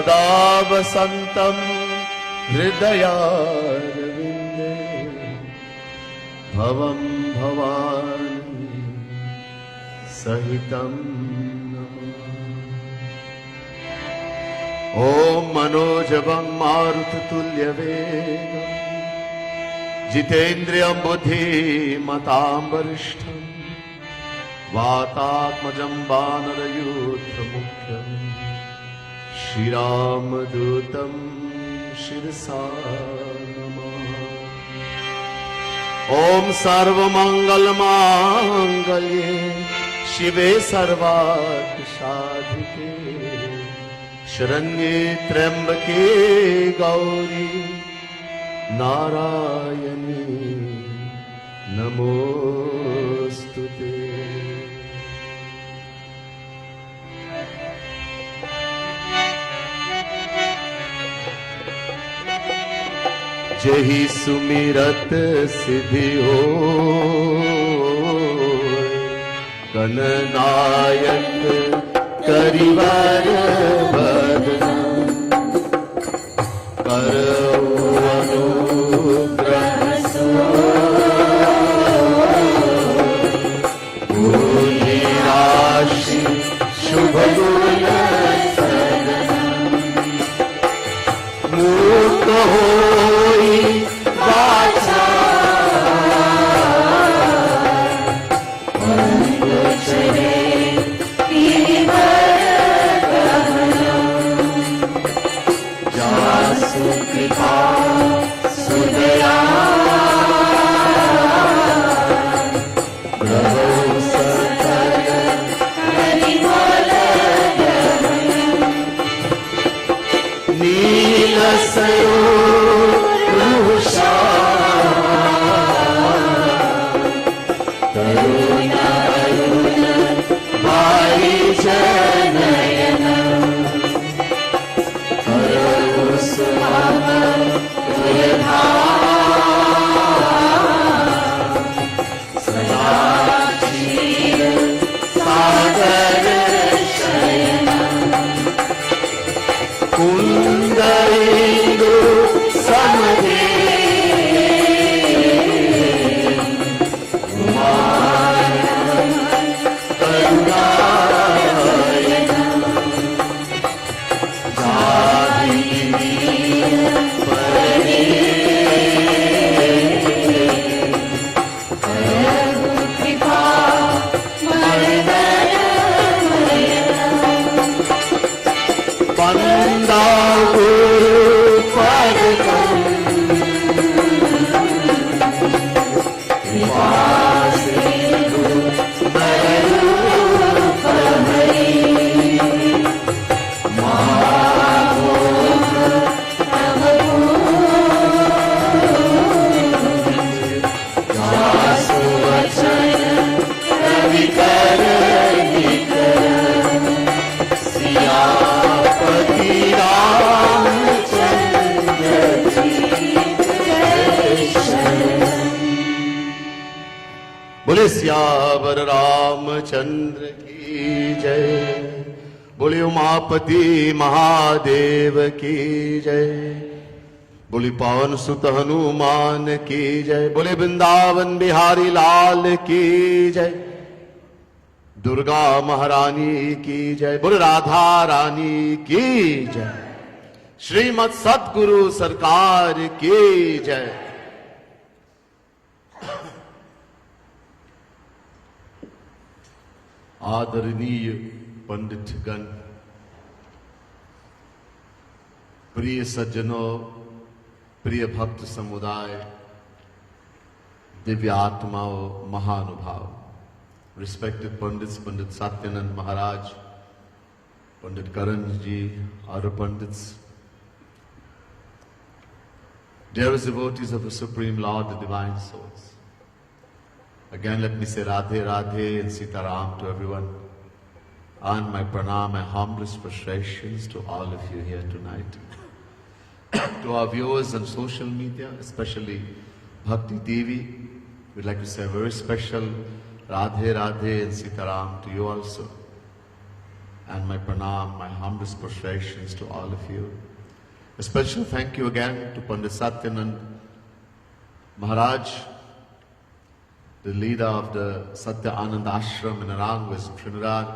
सदा वसन्तं हृदयारविन्दे भवं भवानी सहितं नमामि। ॐ मनोजवं मारुततुल्यवेगं जितेन्द्रियं बुद्धिमतां वरिष्ठं वातात्मजं वानरयूथमुख्यं श्रीरामदूतं शिरसा नमामि। ॐ सर्वमङ्गलमाङ्गल्ये शिवे सर्वार्थसाधिके शरण्ये त्र्यम्बके गौरी नारायणी नमोस्तुते। जेहि सुमिरत सिद्धि होय गणनायक करिवर बदना करौ अनुग्रह बुद्धि राशि शुभ गुण मुक्त होई वाचा कृपा सुदया प्रभु सकल हरिमल नील सरोरुषा तरुण अरुण भाई जनयन सागर शयन कुंदरेन्दु समदे बोले सियावर रामचंद्र की जय। बोले उमापति महादेव की जय। बोले पावन सुत हनुमान की जय। बोले वृंदावन बिहारी लाल की जय। दुर्गा महारानी की जय। बोले राधा रानी की जय। श्रीमद सतगुरु सरकार की जय। आदरणीय पंडित गण, प्रिय सज्जनों, प्रिय भक्त समुदाय, दिव्य आत्माओं, महानुभाव, respected pandits, Pandit Satyanand Maharaj, Pandit Karan ji, other pandits, dearest devotees of the Supreme Lord, the Divine Souls. Again, let me say Radhe Radhe and Sitaram to everyone, and my pranam and humblest prostrations to all of you here tonight. To our viewers on social media, especially Bhakti Devi, we'd like to say a very special Radhe Radhe and Sitaram to you also. and my pranam, my humblest prostrations to all of you. A special thank you again to Pandit Satyanand Maharaj, the leader of the Satya Anand Ashram in Arang, Trinidad,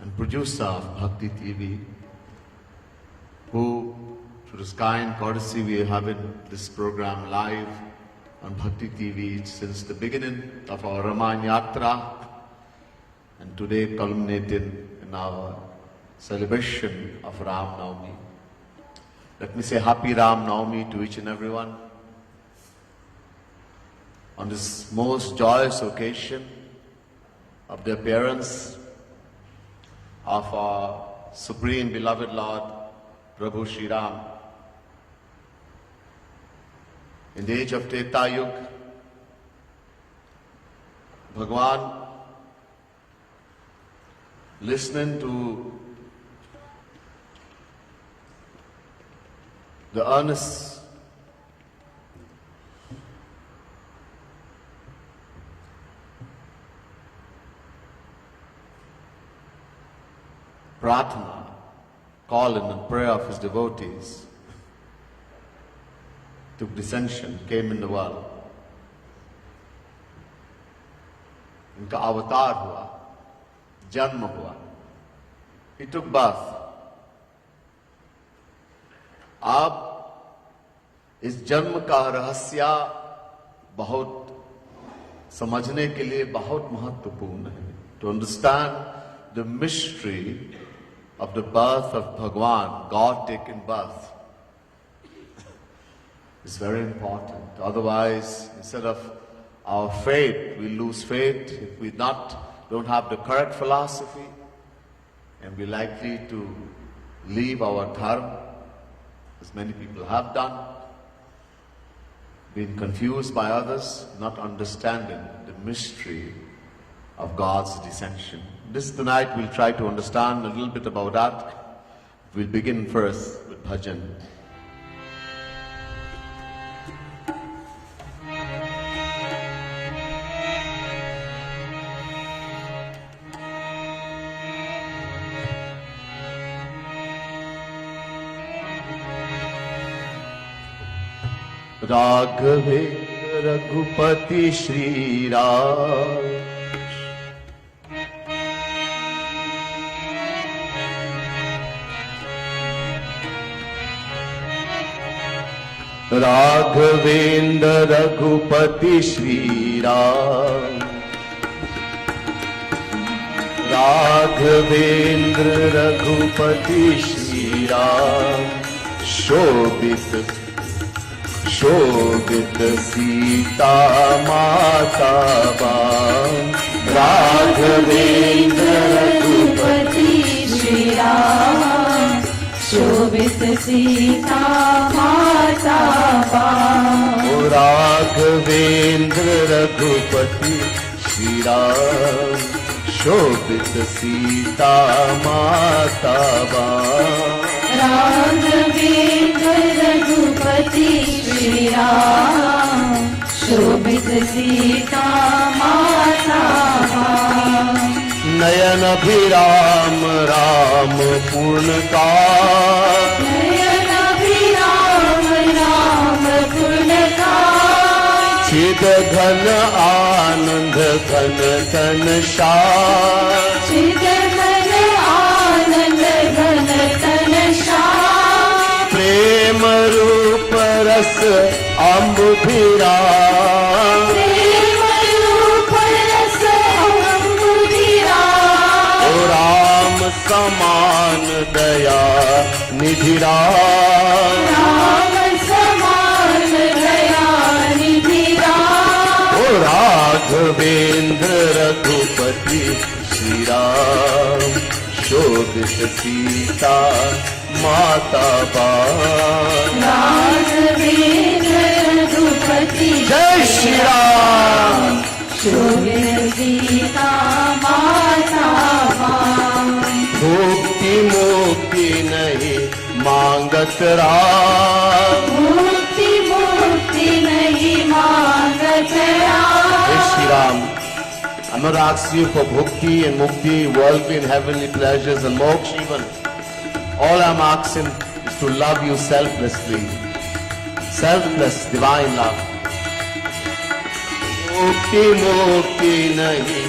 and producer of Bhakti TV, who, through this kind courtesy, we are having this program live on Bhakti TV since the beginning of our Ramayana Yatra, and today culminating in our celebration of Ram Navami. Let me say Happy Ram Navami to each and everyone on this most joyous occasion of the appearance of our Supreme Beloved Lord, Prabhu Shri Ram. In the age of Treta Yuga, Bhagwan, listening to the earnest pratana, calling and prayer of his devotees, took descension, came in the world. इनका अवतार हुआ, जन्म हुआ. He took birth. अब इस जन्म का रहस्य बहुत समझने के लिए बहुत महत्वपूर्ण है. To understand the mystery of the birth of Bhagwan, God taking birth, is very important. Otherwise, instead of our faith, we lose faith if we don't have the correct philosophy, and we're likely to leave our dharma, as many people have done, being confused by others, not understanding the mystery of God's descension. This tonight we'll try to understand a little bit about that. We'll begin first with bhajan. राघवे Raghupati Shri Ram, Raghavendra Raghupati Shri Ram, Raghavendra Raghupati Shri Ram, शोभित शोभित सीता माता balm, Raghavendra Raghupati Shri Ram, शोभित सीता माता balm. Raghavendra Raghupati Shri Ram, शोभित सीता माता balm. Raghavendra Raghupati Shri Ram, शोभित सीता माता balm. नयन अभिराम राम पूर्ण का, नयन अभिराम राम पूर्ण का, चिद घन आनंद घन तन शाह, चिद घन आनंद घन तन शाह, प्रेम रूप रस अम्बुधिरा, प्रेम रूप रस अम्बुधिरा, ओ राम समान दया निधिरा, राम समान दया निधिरा, ओ राघवेंद्र रघुपति श्री राम, शोभित सीता माता बाम. राघवेंद्र रघुपति जय श्री राम. शोभित सीता माता बाम. मुक्ति मुक्ति नहीं मांगत राम, मुक्ति मुक्ति नहीं मांगत राम. हे Shri Ram, I'm not asking you for bhukti and mukti, worldly and heavenly pleasures and moksha even. All I'm asking is to love you selflessly. Selfless, divine love. Mukti mukti nahi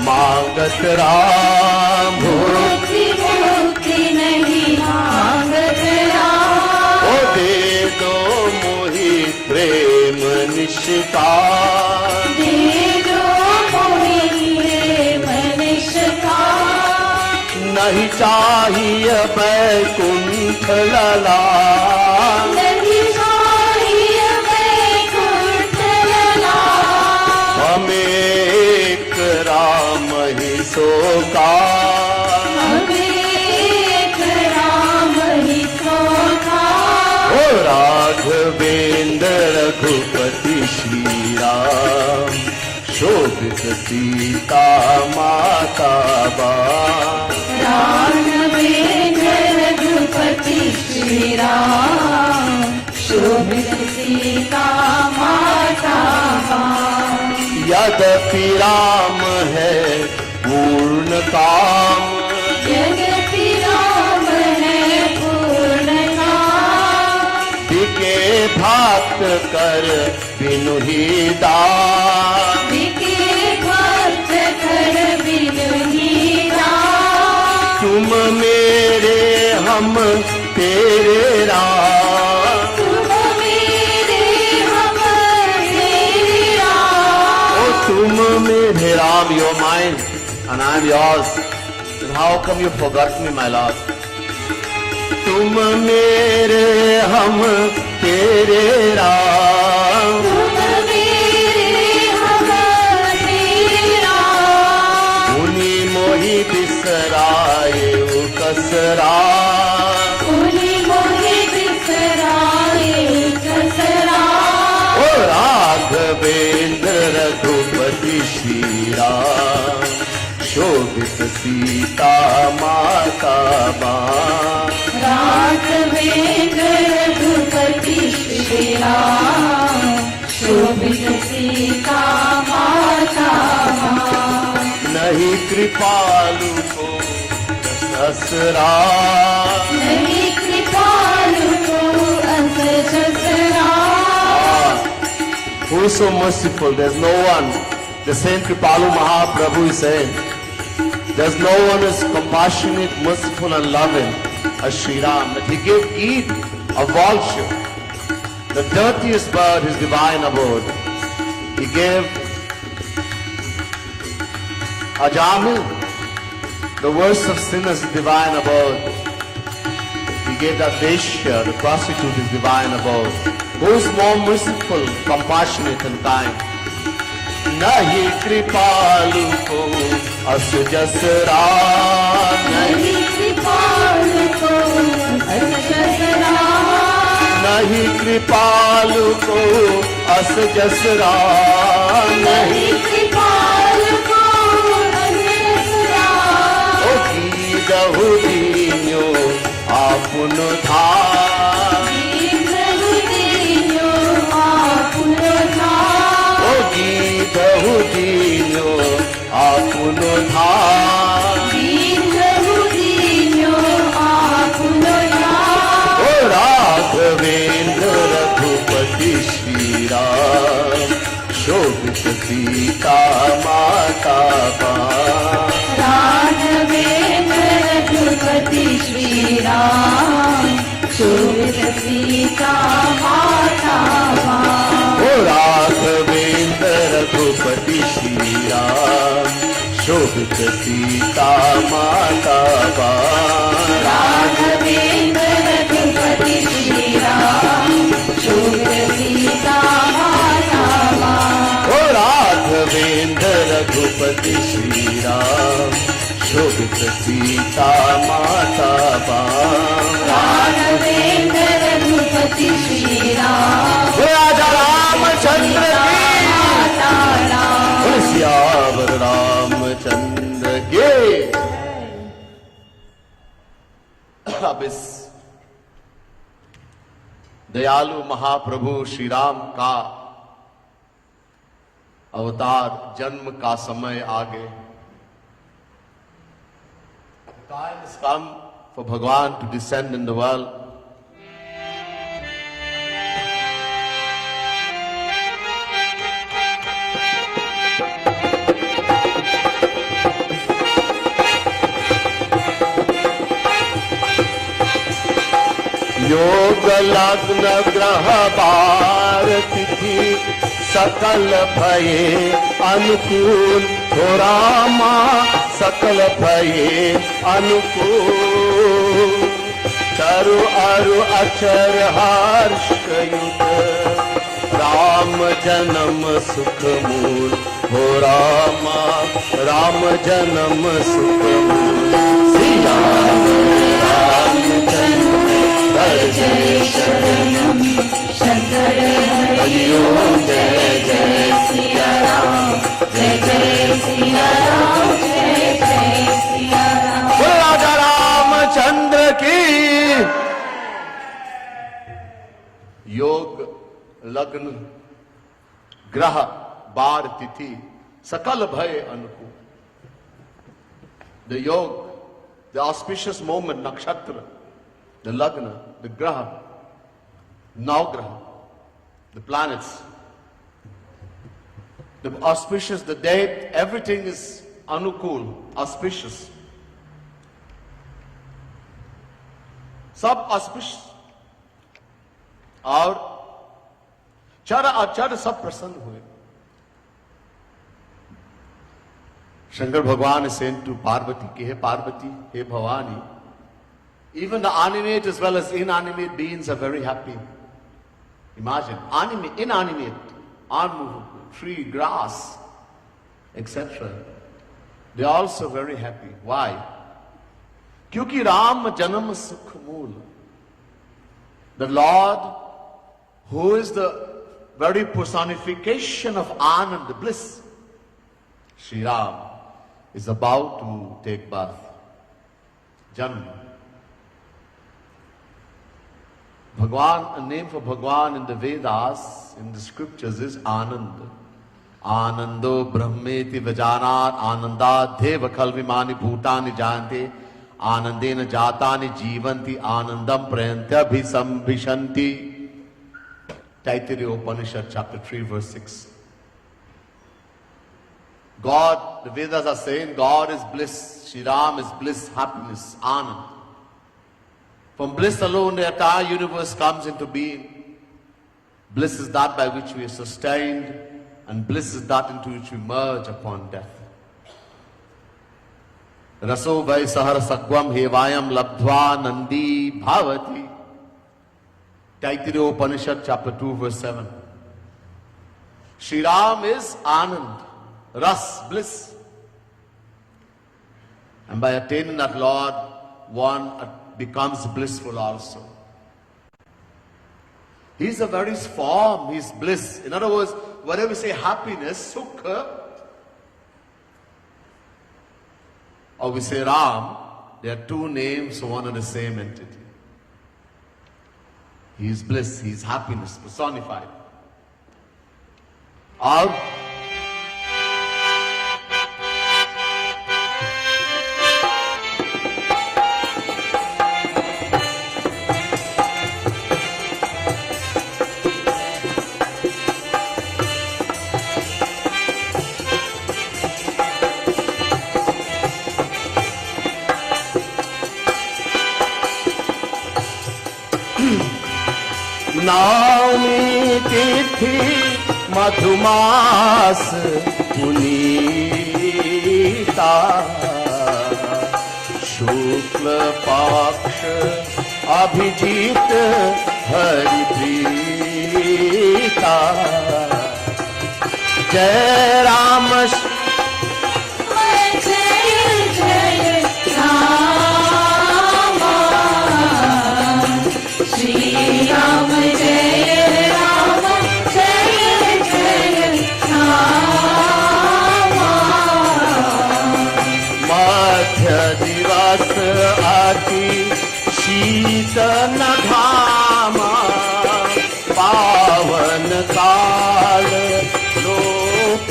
मांगत राम मुक्ति मुक्ति नहीं मांगत राम ओ दे दो मोहि प्रेम निष्काम दे दो मोहि मनुष्य का नहीं चाहिए बैकुंठ लला नहीं चाहिए वैकुंठ लला हमें एक राम ही सोका हमें एक राम ही सोखा ओ राघवेंद्र रघुपति श्री राम शोभित सीता माता बा राघवेंद्र रघुपति श्री राम शोभित सीता माता यद्यपि राम है पूर्ण काम जगति राम है पूर्ण काम बिके भक्त कर बिनु ही दान बिके भक्त कर बिनु ही राम तुम मेरे हम तेरे राम तुम मेरे हम तेरे राम ओ तुम मेरे Ram you're mine and I'm yours then how come you forgot me my lord तुम मेरे हम तेरे राम तुम मेरे हम तेरे राम उनी मोहि बिसराए कसरा उन्हीं मोहे बिसराए कसरा ओ राघवेंद्र रघुपति श्री राम शोभित सीता माता बा राघवेंद्र रघुपति श्री राम शोभित सीता माता नहीं कृपालु को ससरा नहीं कृपालु को अंत जसरा Who is so merciful? There's no one. The Saint Kripalu Mahaprabhu is saying, there's no one who is compassionate, merciful and loving as Sri Ram. That he gave Eid a vulture, the dirtiest bird, his divine abode. He gave Ajamil, the worst of sinners, his divine abode. He gave that Veshya, the prostitute, his divine abode. Who is more merciful, compassionate and kind? Nahi kripalu ko as jas raam नहीं कृपालु को अंत जसरा nahi kripalu ko as jas raam नहीं कृपालु को अंत जसरा o ki dahu dinyo apun dhaan o ki dahu dinyo apun dhaan o Raghavendra Raghupati Shri Ram शोभित सीता माता बा रघुपति श्री राम शोभित सीता माता ओ राघवेंद्र रघुपति श्री राम शोभित सीता माता बा राघवेंद्र रघुपति श्री राम शोभित सीता माता ओ राघवेंद्र रघुपति श्री राम शोभित सीता माता बा राघवेंद्र रघुपति श्री राम ओ राजा रामचंद्र की माता राम ओ सियावर रामचंद्र के। अब इस दयालु महाप्रभु श्री राम का अवतार जन्म का समय आ गए. Time has come for Bhagwan to descend in the world. योग लग्न ग्रह बार तिथि सकल भये अनुकूल हो रामा सकल भये अनुकूल चरु अरु अचर हर्ष युत राम जन्म सुख मूल हो रामा राम जन्म सुख मूल सिया राम जन्म जय शरणम शंकर हरि ओम जय जय सिया राम जय जय सिया राम जय जय सिया राम. राजा रामचंद्र की. योग लग्न ग्रह बार तिथि सकल भय अनुकूल. The yog, the auspicious moment, nakshatra, the lagna, the graha, navgraha, the planets, the auspicious, the date, everything is anukul, auspicious. सब auspicious. और चर अचर सब प्रसन्न हुए. शंकर भगवान is saying to Parvati, कि हे पार्वती, हे Bhavani, even the animate as well as inanimate beings are very happy. Imagine, inanimate, unmovable, tree, grass, etc. They are also very happy. Why? क्योंकि राम जन्म सुख मूल. The Lord, who is the very personification of Anand, bliss, Shri Ram, is about to take birth. Janma. Bhagwan, a name for Bhagwan in the Vedas, in the scriptures is Anand. Anando Brahmeti Vajanat Ananda Deva Kalvimani Bhutani Jante Anandena Jatani Jivanti Anandam Prayantya Bhisambhishanti. Taittiriya Upanishad chapter 3 verse 6. God, the Vedas are saying God is bliss, Shri Ram is bliss, happiness, Anand. From bliss alone the entire universe comes into being. Bliss is that by which we are sustained, and bliss is that into which we merge upon death. Raso vai sahar sagvam hevayam labdhva nandi bhavati. Taittiriya Upanishad chapter 2 verse 7. Shri Ram is Anand, Ras, bliss. And by attaining that Lord, one becomes blissful also. He's a very form, he's bliss. In other words, whenever we say happiness, sukha, or we say Ram, they are two names for one and the same entity. He is bliss, he is happiness personified. Or नवमी तिथि मधुमास पुनीता शुक्ल पक्ष अभिजीत हरिप्रीता जय राम दिवस अति शीतल घामा पावन काल लोक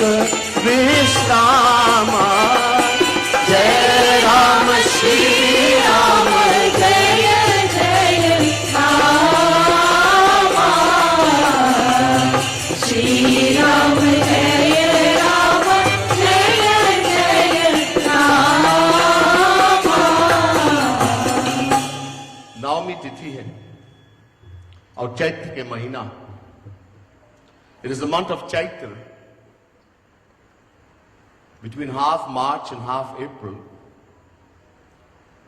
और चैत्र के महीना. It is the month of Chaitra. Between half March and half April,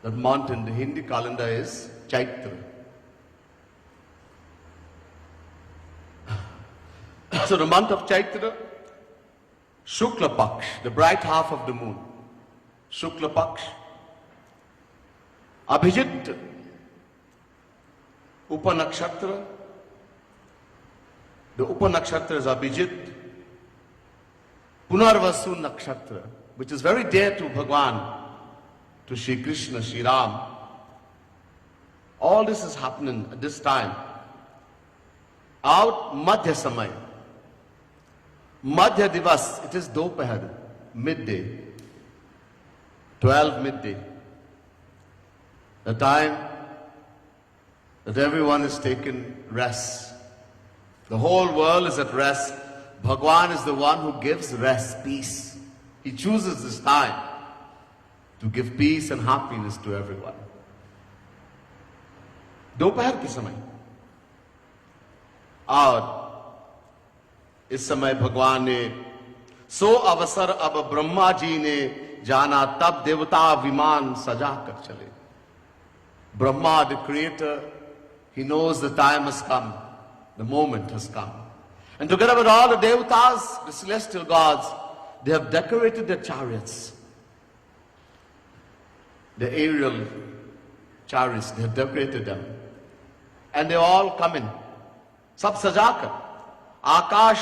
that month in the Hindi calendar is Chaitra. So the month of Chaitra, Shukla Paksh, the bright half of the moon, Shukla Paksh, Abhijit, Upanakshatra, the Upanakshatra is Abhijit, Punarvasu Nakshatra, which is very dear to Bhagwan, to Shri Krishna, Shri Ram. All this is happening at this time. Out Madhya Samay. Madhya Divas, it is Dopahar, midday, 12 midday. The time that everyone is taking rest. The whole world is at rest. Bhagwan is the one who gives rest, peace. He chooses this time to give peace and happiness to everyone. दोपहर के समय और इस समय भगवान ने सो अवसर अब ब्रह्मा जी ने जाना, तब देवता विमान सजा कर चले. Brahma, the creator, he knows the time has come, the moment has come. And together with all the devatas, the celestial gods, they have decorated their chariots. The aerial chariots, they have decorated them. And they all come in. सब सजाकर आकाश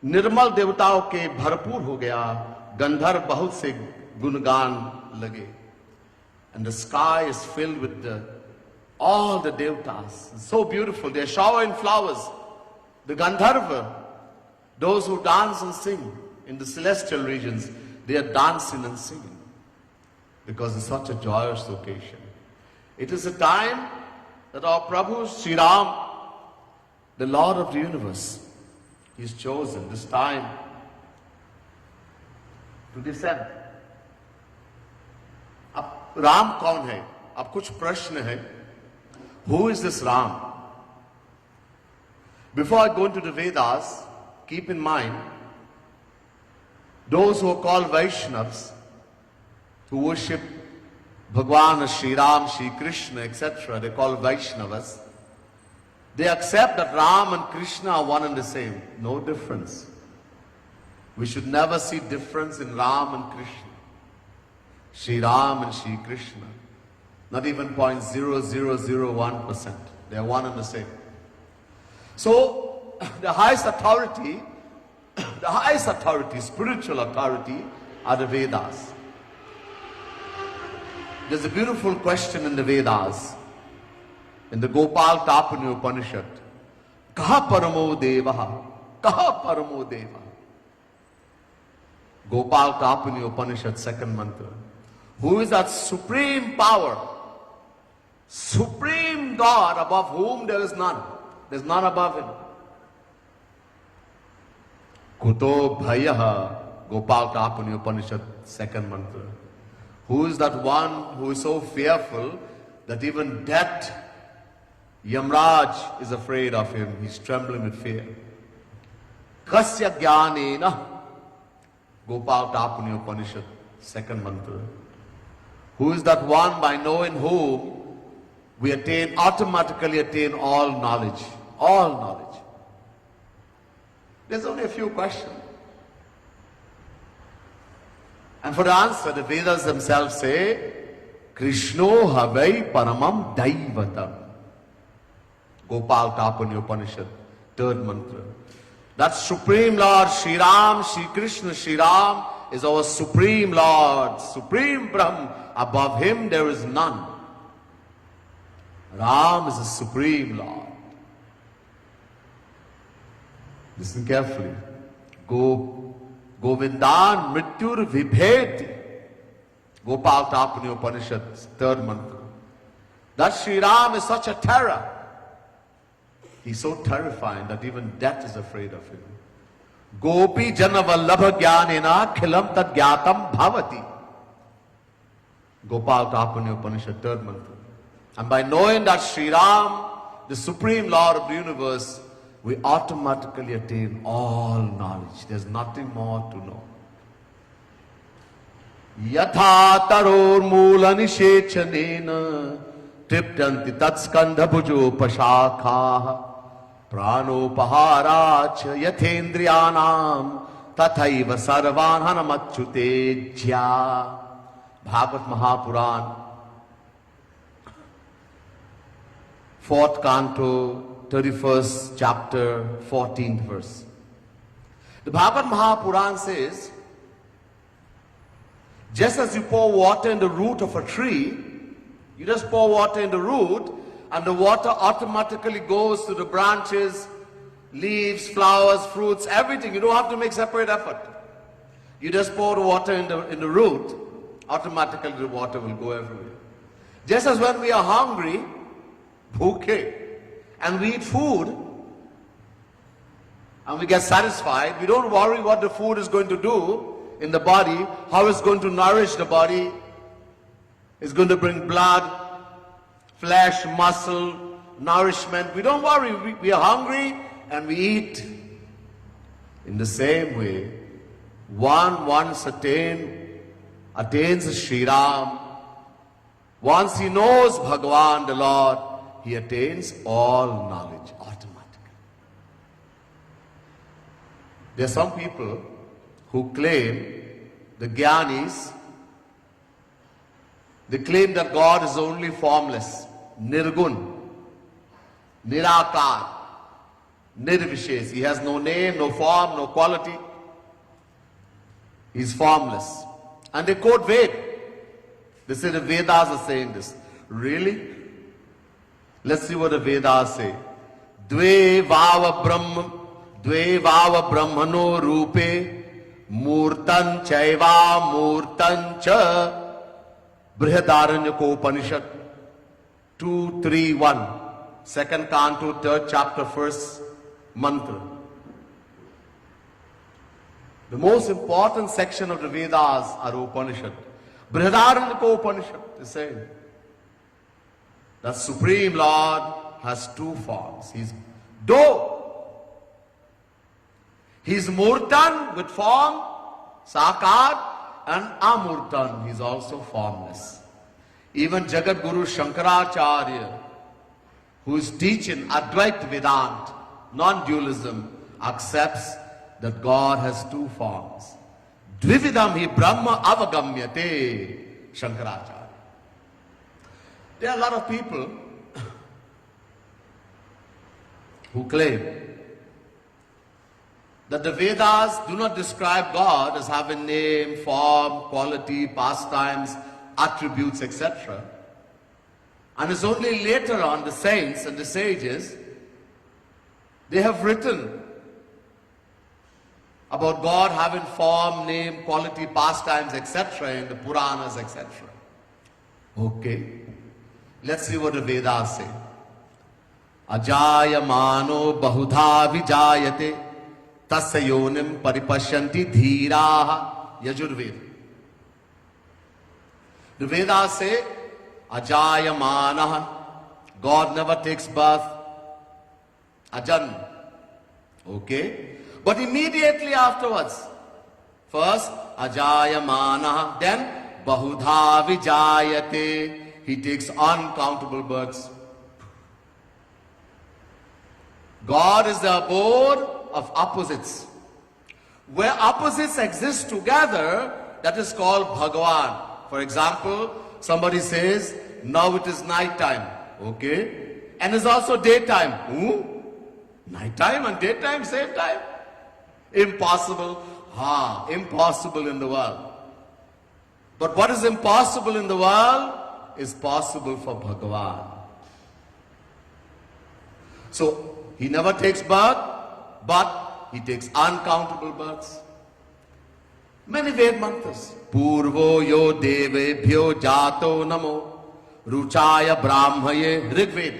निर्मल देवताओं के भरपूर हो गया, गंधर्व बहुत से गुणगान लगे. And the sky is filled with all the devatas. It's so beautiful. They are showering flowers. The Gandharva, those who dance and sing in the celestial regions, they are dancing and singing because it's such a joyous occasion. It is a time that our Prabhu Sri Ram, the Lord of the universe, He has chosen this time to descend. अब राम कौन है? अब कुछ प्रश्न है. Who is this Ram? Before I go into the Vedas, keep in mind, those who are called Vaishnavas, who worship Bhagwan, Sri Ram, Sri Krishna, etc., they call Vaishnavas. They accept that Ram and Krishna are one and the same. No difference. We should never see difference in Ram and Krishna. Sri Ram and Sri Krishna. Not even 0.0001%. They are one and the same. So, the highest authority, spiritual authority, are the Vedas. There's a beautiful question in the Vedas, in the Gopal Tapani Upanishad. Kaha paramo devaha? Kaha paramo deva? Gopal Tapani Upanishad, second mantra. Who is that supreme power, supreme God above whom there is none? There's none above Him. Kuto bhayaha, Gopal Tapani Upanishad, second mantra. Who is that one who is so fearful that even death, Yamraj is afraid of him. He's trembling with fear. Kasya jnanena, Gopal Tapani Upanishad, second mantra. Who is that one by knowing whom we automatically attain all knowledge? All knowledge. There's only a few questions. And for the answer, the Vedas themselves say, Krishno havai paramam daivatam. Gopal Tapani Upanishad, third mantra. That Supreme Lord, Sri Ram, Sri Krishna, Sri Ram is our Supreme Lord, Supreme Brahm. Above Him there is none. Ram is the Supreme Lord. Listen carefully. Govindan Mrityur Vibheti. Gopal Tapani Upanishad, third mantra. That Sri Ram is such a terror. He's so terrifying that even death is afraid of him. Gopi jana vallabha jnanena khilam tad jnatam bhavati. Gopal Tapani Upanishad, third mantra. And by knowing that Sri Ram, the Supreme Lord of the universe, we automatically attain all knowledge. There's nothing more to know. Yatha taror moola nishechanena triptanti tatskandha bhujo pashakha pranopaharach yathendriyanam tathaiva sarvan hanamachyutejya. Bhagavad Mahapuran, 4th canto, 31st chapter, 14th verse. The Bhagavad Mahapuran says, just as you pour water in the root of a tree, you just pour water in the root and the water automatically goes to the branches, leaves, flowers, fruits, everything. You don't have to make separate effort. You just pour the water in the root, automatically the water will go everywhere. Just as when we are hungry, bhukhe, and we eat food, and we get satisfied, we don't worry what the food is going to do in the body, how it's going to nourish the body. It's going to bring blood, flesh, muscle, nourishment. We don't worry. We are hungry and we eat. In the same way, once attains Sri Ram, once he knows Bhagavan, the Lord, he attains all knowledge automatically. There are some people who claim, the Gyanis, they claim that God is only formless, Nirgun, Nirakar, Nirvishesh. He has no name, no form, no quality. He's formless. And they quote Ved. They say the Vedas are saying this. Really? Let's see what the Vedas say. Dve vava brahmano rupe Murtan chaiva murtan cha Brihadaranyaka 2-3-1 2nd canto 3rd chapter 1st mantra. The most important section of the Vedas are Upanishad. Brihadaranyaka Upanishad is saying that Supreme Lord has two forms. He's Do. He's Murtan with form, Sakar, and Amurtan. He's also formless. Even Jagat Guru Shankaracharya, who is teaching Advaita Vedanta, non-dualism, accepts that God has two forms. Dvividam hi Brahma avagamyate, Shankaracharya. There are a lot of people who claim that the Vedas do not describe God as having name, form, quality, pastimes, attributes, etc. And it's only later on the saints and the sages, they have written about God having form, name, quality, pastimes, etc. in the Puranas, etc. Okay. Let's see what the Vedas say. Ajayamano bahudha vijayate Tasya yonim paripashyanti dhiraha Yajurveda. The Vedas say, Ajayamanaha, God never takes birth. Ajan. Okay? But immediately afterwards, first Ajayamanaha, then Bahudha Vijayate, he takes uncountable births. God is the abode of opposites. Where opposites exist together, that is called Bhagavan. For example, somebody says, now it is night time. Okay? And it's also daytime. Night time and daytime, same time? Impossible. Impossible in the world. But what is impossible in the world is possible for Bhagavan. So, he never takes birth, but he takes uncountable births. Many Ved mantras. Purvo yo devebhyo jato namo ruchaya brahmaye Rigved.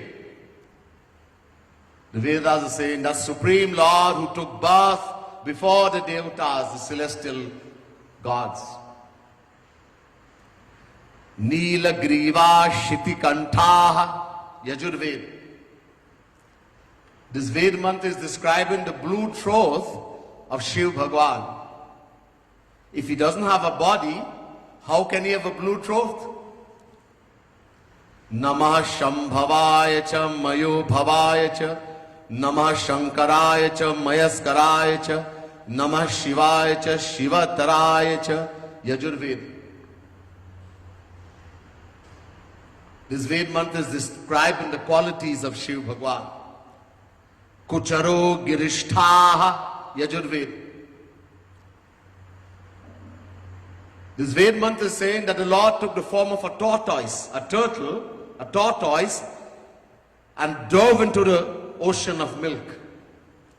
The Vedas are saying that Supreme Lord who took birth before the Devatas, the celestial gods. Nila griva shiti kantaha Yajurved. This Ved mantra is describing the blue troth of Shiv Bhagwan. If he doesn't have a body, how can he have a blue troth? Namah Shambhavaya cha Mayo Bhavaya cha Namah Shankaraya cha Mayaskaraya cha Namah Shivaya cha Shivataraya cha Yajurveda. This Ved mantra is describing the qualities of Shiv Bhagwan. Kucharo Girishtaha Yajurveda. This Ved mantra is saying that the Lord took the form of a tortoise, a turtle, a tortoise, and dove into the ocean of milk,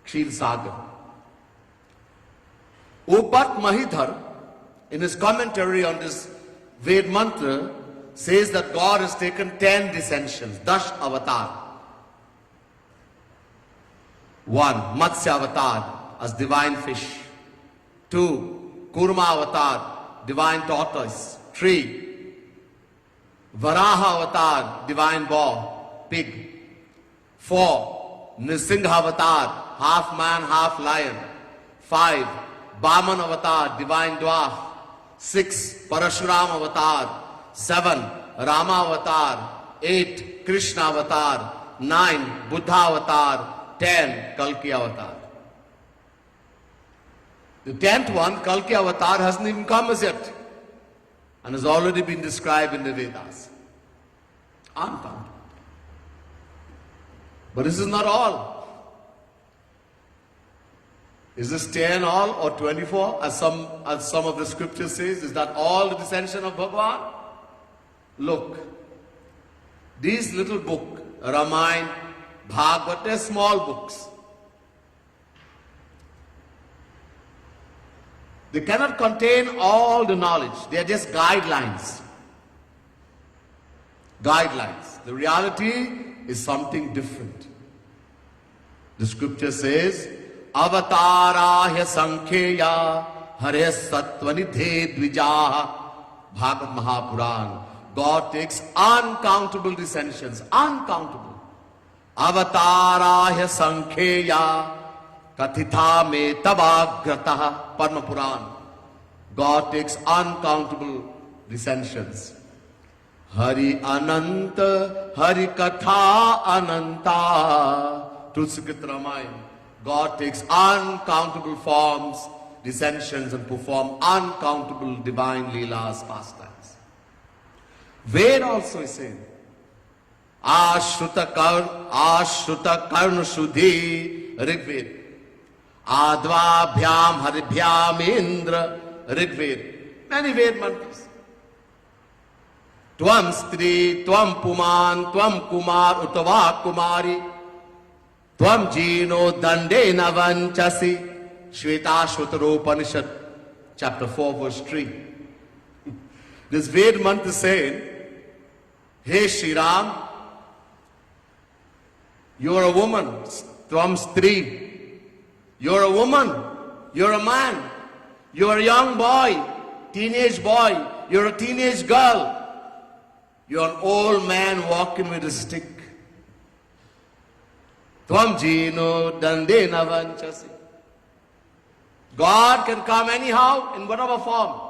Kshir Sagar. Upat Mahidhar, in his commentary on this Ved mantra, says that God has taken 10 descensions, Dash Avatar. 1. Matsya Avatar, as divine fish. 2. Kurma Avatar, divine tortoise. 3. Varaha Avatar, divine boar, pig. 4. Nisingha Avatar, half man, half lion. 5. Baman Avatar, divine dwarf. 6. Parashuram Avatar. 7. Rama Avatar. 8. Krishna Avatar. 9. Buddha Avatar. 10. Kalki Avatar. The 10th one, Kalki Avatar, hasn't even come as yet and has already been described in the Vedas. Uncountable. But this is not all. Is this 10 all or 24 as some of the scriptures says? Is that all the descension of Bhagavan? Look, these little book, Ramayana, Bhagavad, they're small books. They cannot contain all the knowledge. They are just guidelines. Guidelines. The reality is something different. The scripture says, Avatarahya Sankheya Hare Sattvanidhe Dvijaha. Bhagavad Mahapuran. God takes uncountable descensions. Uncountable. Avatarahya Sankheya Kathitha me tabagrataha. Padma Puran. God takes uncountable descensions. Hari Ananta, Hari Katha Ananta. Tulsikit Ramayana. God takes uncountable forms, descensions, and perform uncountable divine leelas, pastimes. Ved also is saying, Ashruta Karna Shuddhi, Rigved. Adva Bhyam Haribhyam Indra, Rigved. Many Ved mantras. Tvam Stri, Tvam Puman, Tvam Kumar, Utava Kumari, Tvam Jino Dandena Vanchasi, Shvetashvatara chapter 4, verse 3. This Ved mantra is saying, Hey Shri Ram, you are a woman, Tvam Stri. You're a woman, you're a man, you're a young boy, teenage boy, you're a teenage girl. You're an old man walking with a stick. Tvam jino dandena vanchasi. God can come anyhow, in whatever form.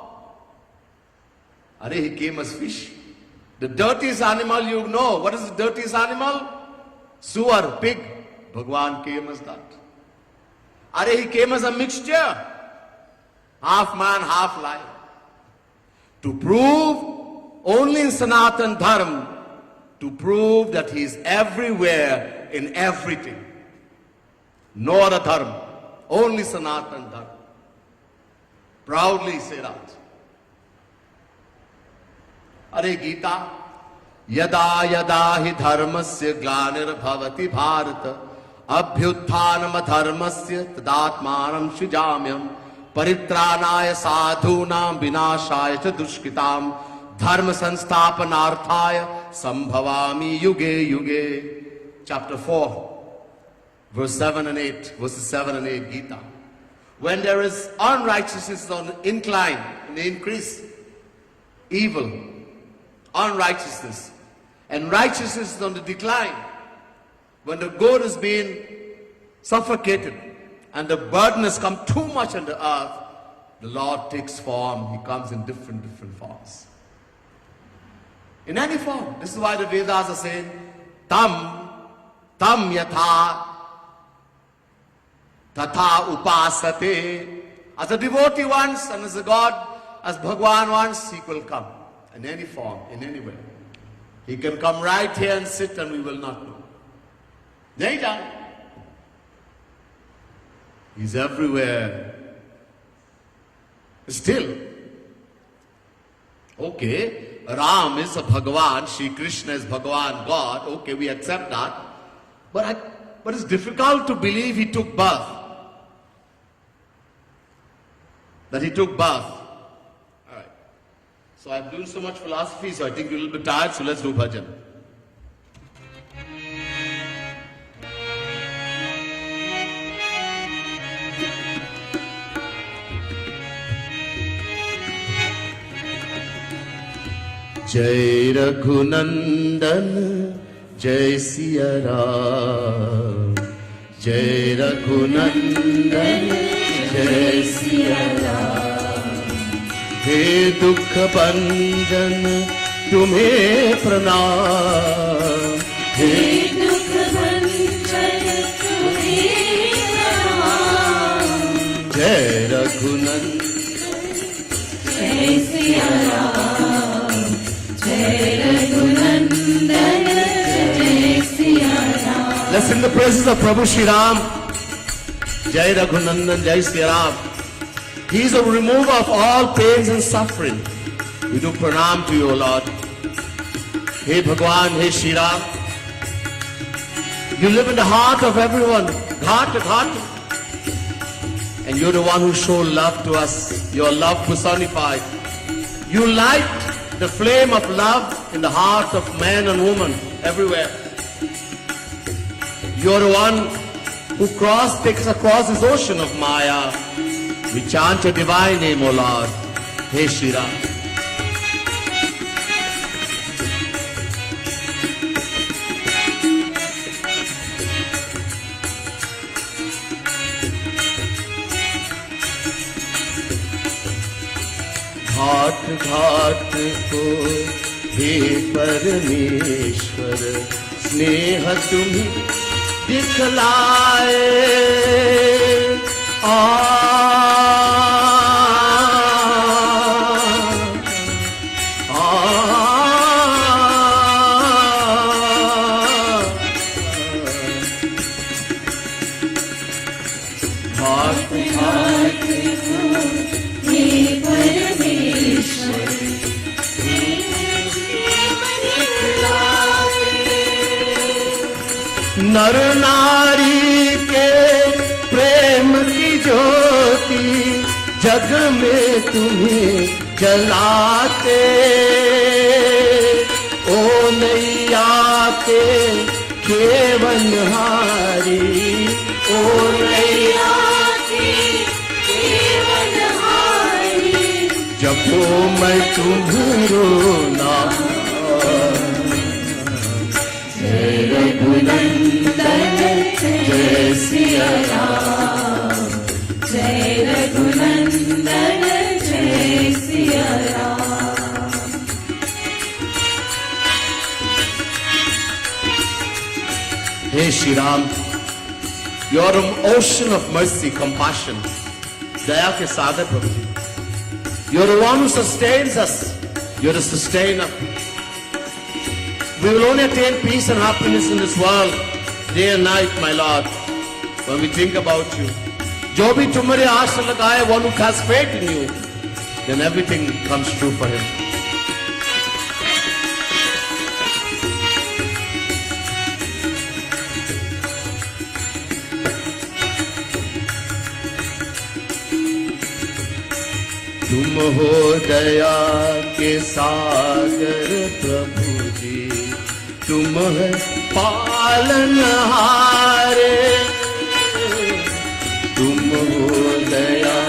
Are he came as fish. The dirtiest animal you know. What is the dirtiest animal? Suar, pig. Bhagwan came as that. Are he came as a mixture. Half man, half lion. To prove only in Sanatan Dharma, to prove that he is everywhere in everything. No other dharma, only Sanatan Dharma. Proudly say that. Are Gita, Yada yada hi dharmasya glanir bhavati bharata abhyutthanam dharmasya tadatmanam shrijamyam paritranaya sadhunam vinashaya cha dushkitam dharma sansthapanarthaya sambhavami yuge yuge. Chapter 4, verse 7 and 8, verses 7 and 8, Gita. When there is unrighteousness on the incline, in the increase, evil, unrighteousness, and righteousness is on the decline, when the good is being suffocated, and the burden has come too much on the earth, the Lord takes form. He comes in different forms. In any form. This is why the Vedas are saying, tam yatha tatha upasate. As a devotee wants and as a God, as Bhagwan wants, He will come in any form, in any way. He can come right here and sit and we will not know. Nahi jane. He's everywhere. Still, okay, Ram is a Bhagwan, Shri Krishna is Bhagwan, God, okay, we accept that. But it's difficult to believe he took birth. That he took birth. Alright. So I've done so much philosophy, so I think you're a little bit tired, so let's do bhajan. जय रघुनंदन जय सिया राम, जय रघुनंदन जय सिया राम। हे दुख भंजन तुम्हें प्रणाम, हे दुख भंजन तुम्हें प्रणाम। जय रघुनंदन जय सिया राम, जय रघुनंदन जय Siya Ram. Let's sing the praises of Prabhu Shri Ram. Jai Raghunandan, Jai Shri Ram. He is a remover of all pains and suffering. We do pranam to you, O Lord. Hey Bhagwan, hey Shri Ram. You live in the heart of everyone, heart to heart. And you're the one who showed love to us, your love personified. You light the flame of love in the heart of man and woman everywhere. You're the one who takes across this ocean of Maya. We chant your divine name, O Lord. Hey Shri Ram. घाट घाट को हे परमेश्वर स्नेह तुम्हें दिखलाए। घाट घाट नर नारी के प्रेम की ज्योति जग में तुम्हें जलाते। ओ नैया के केवनहारी, ओ नैया के केवनहारी। जपो मैं तुम्हारो नाम। जय रघुनंदन जय सिया राम, जय रघुनंदन जय Siya Ram. Hey Shri Ram, you are an ocean of mercy, compassion. Daya ke sagar Prabhu Ji. You are the one who sustains us. You are the sustainer. We will only attain peace and happiness in this world, day and night, my Lord, when we think about you. Jo bhi tumhare aas lagaye, one who has faith in you, then everything comes true for him. तुम हो दया के सागर प्रभु जी, तुम है पालनहारे। तुम हो दया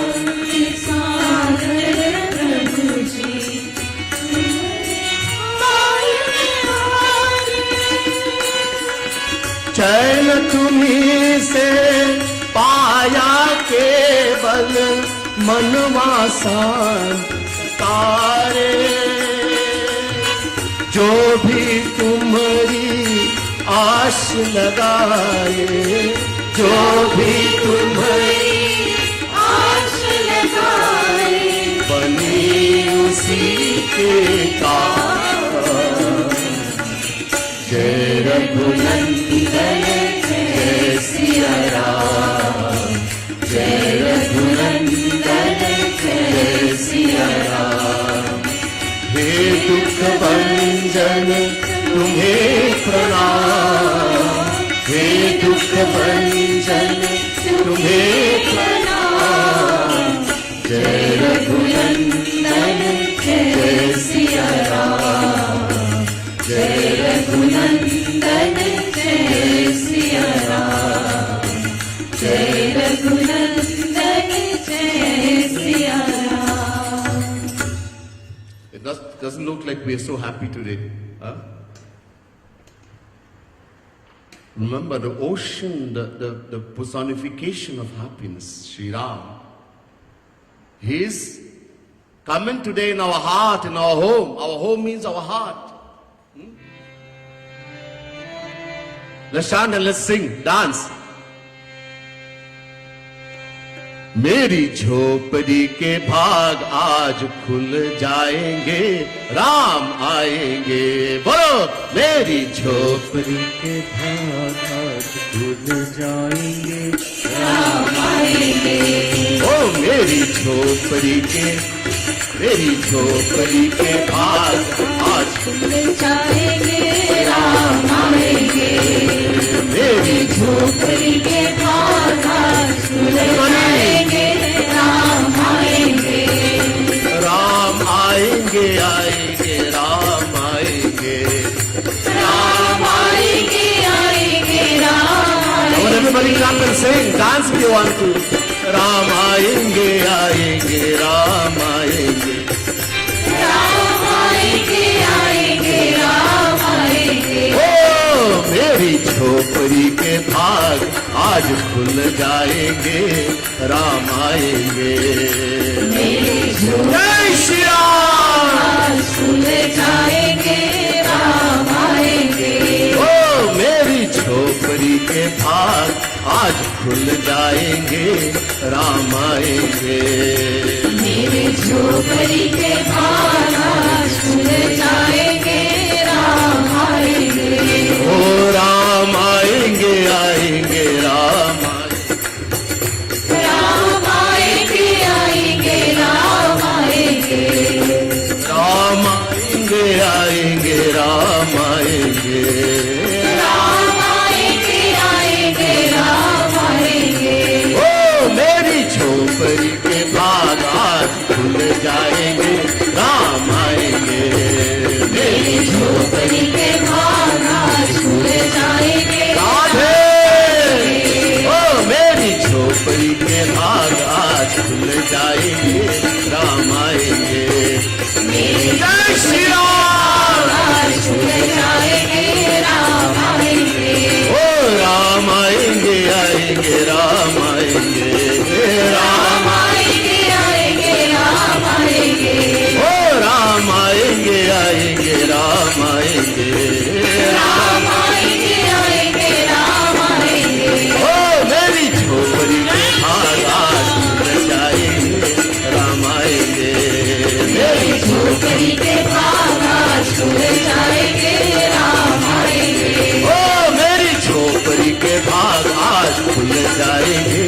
के सागर प्रभु जी, तुम पालनहारे। चैन तुम्ही से पाया केवल मनवा तारे, जो भी तुम्हारी आस लगाए, जो भी तुम्हारी आश लगाए, बनी उसी के कारण। जय रघुनंदन जय सिया राम, जय रघुनंदन जय सिया राम। हे दुख भंजन तुम्हें प्रणाम, हे दुख भंजन तुम्हें प्रणाम। जय रघुनंदन जय सिया राम, जय रघुनंदन जय सिया राम, जय रघुनंदन जय Siya Ram. It doesn't look like we are so happy today. Huh? Remember the ocean, the personification of happiness, Sri Ram. He is coming today in our heart, in our home. Our home means our heart. Let's chant and let's sing, dance. मेरी झोपड़ी के भाग आज खुल जाएंगे, राम आएंगे। बोलो, मेरी झोपड़ी के भाग आज खुल जाएंगे, राम आएंगे। ओ मेरी झोपड़ी के भाग आज खुल जाएंगे, राम आएंगे। मेरी झोपड़ी के भाग आज खुल जाएंगे, राम आएंगे। राम आएंगे, आएंगे, राम आएंगे। राम आएंगे, आएंगे, राम Come on, आएंगे। everybody clap and sing, dance if you want to. Ram आएंगे, आएंगे, राम आएंगे। राम आएंगे, आएंगे, राम आएंगे। ओ मेरी झोपड़ी के भाग आज खुल जाएंगे, राम आएंगे। मेरी झोपड़ी जय श्री राम। आज खुल जाएंगे, राम आएंगे। ओ मेरी झोपड़ी के भाग आज खुल जाएंगे, राम आएंगे। मेरे झोपड़ी के भाग आज खुल जाएंगे, राम आएंगे। ओ राम आएंगे, आएंगे, राम आएंगे। राम आएंगे, आएंगे, राम आएंगे। राम आएंगे, आएंगे, राम आएंगे। राम आएंगे, आएंगे, राम आएंगे। ओ मेरी झोपड़ी के भाग आज खुल जाएंगे, राम आएंगे। मेरी झोपड़ी के भाग आज खुल जाएंगे, राधे। ओ मेरी झोपड़ी के भाग आज खुल जाएंगे, राम आएंगे। मेरी जय श्री राम। आज खुल जाएंगे, राम आएंगे। ओ राम आएंगे, आएंगे, राम आएंगे। राम राम आएंगे, आएंगे, राम आएंगे। ओ राम आएंगे, आएंगे, राम आएंगे। राम आएंगे, आएंगे, राम आएंगे। ओ मेरी झोपड़ी के भाग आज खुल जाएंगे, राम आएंगे। मेरी झोपड़ी के भाग आज खुल जाएंगे, राम आएंगे। ओ मेरी झोपड़ी के भाग आज खुल जाएंगे,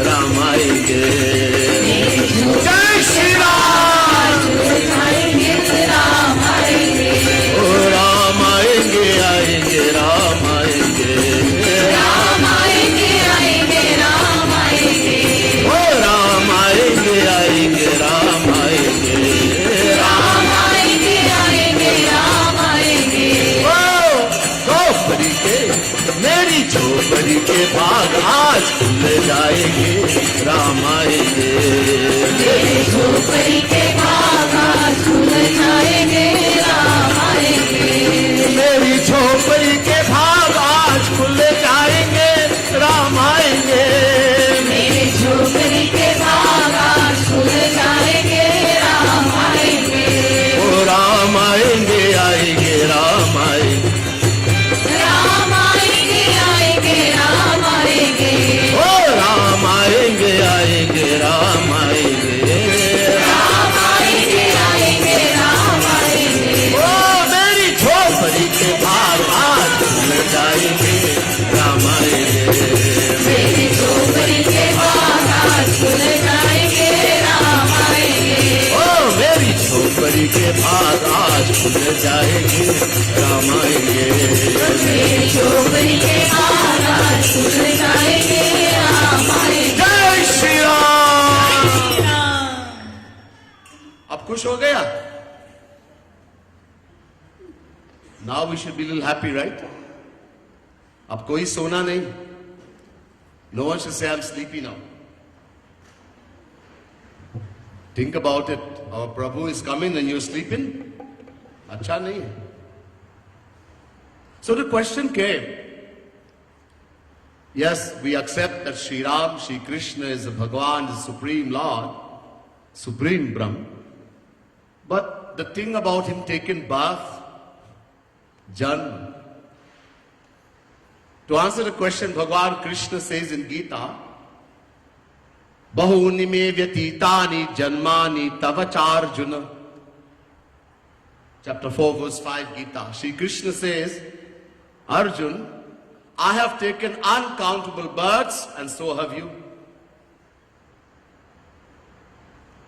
राम आएंगे। जय श्री राम। खुल जाएंगे, राम आएंगे। ओ राम आएंगे, आएंगे, राम आएंगे। राम आएंगे, आएंगे, राम आएंगे। ओ राम आएंगे, आएंगे, राम आएंगे। राम आएंगे, आएंगे, राम आएंगे। ओ झोपड़ी के, मेरी झोपड़ी के भाग आज खुल जाएंगे, राम आएंगे। मेरे झोपड़ी के भाग आज खुल जाएंगे, राम आएंगे। मेरी झोपड़ी के भाग आज खुल जाएंगे, आएंगे, राम आएंगे। मेरी झोपड़ी के भाग आज खुल जाएंगे, राम आएंगे। ओ राम आएंगे, आएंगे, राम आएंगे। राम आएंगे, आएंगे, राम आएंगे। ओ राम आएंगे, आएंगे, राम आएंगे। राम आएंगे, आएंगे, राम आएंगे। ओ मेरी झोपड़ी के भाग आज खुल जाएंगे, राम आएंगे। मेरी झोपड़ी के भाग आज खुल जाएंगे, राम आएंगे। ओ मेरी झोपड़ी के भाग आज खुल जाएंगे, राम आएंगे। मेरी झोपड़ी के भाग आज खुल जाएंगे, राम आएंगे। जय श्री राम। अब खुश हो गया? Now we should be a little happy, right? अब कोई सोना नहीं. No one should say I'm sleepy now. Think about it. Our Prabhu is coming and you're sleeping. अच्छा नहीं है. So the question came. Yes, we accept that Sri Ram, Sri Krishna is the Bhagavan, the Supreme Lord, Supreme Brahm. But the thing about him taking birth, Janma. To answer the question, Bhagavan Krishna says in Gita, Bahuni me vyatitani janmani tavacharjuna. Chapter 4, verse 5, Gita. Shri Krishna says, Arjun, I have taken uncountable births and so have you.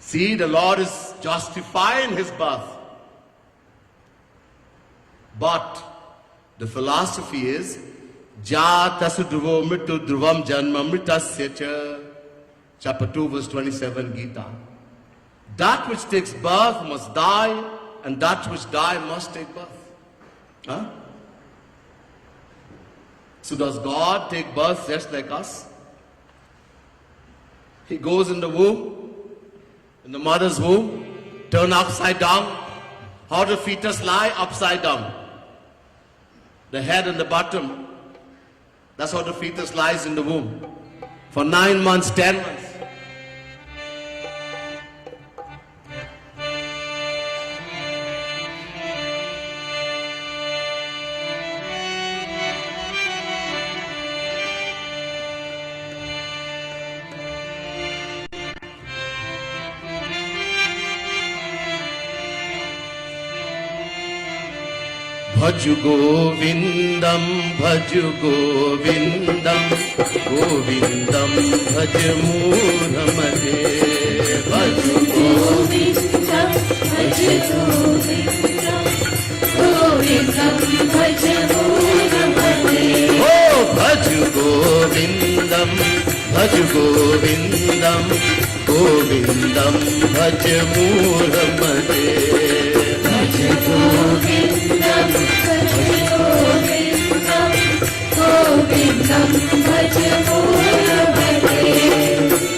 See, the Lord is justifying his birth. But the philosophy is, Jatasu dhruvo mritu dhruvam janma mritasya cha. Chapter 2, verse 27, Gita. That which takes birth must die, and that which die must take birth. Huh? So does God take birth just like us? He goes in the womb, in the mother's womb, turn upside down. How the fetus lie? Upside down. The head and the bottom. That's how the fetus lies in the womb. For 9 months, 10 months. Bhaj Govindam, Bhaj Govindam, Govindam, Bhaj Muramade. Bhaj Govindam, Bhaj Govindam, Govindam, Bhaj Muramade. Oh, Bhaj Govindam, Bhaj Govindam, Govindam, Bhaj Muramade. Bhaj Govindam, Bhaj Govindam, Govindam, Bhaj Muramade.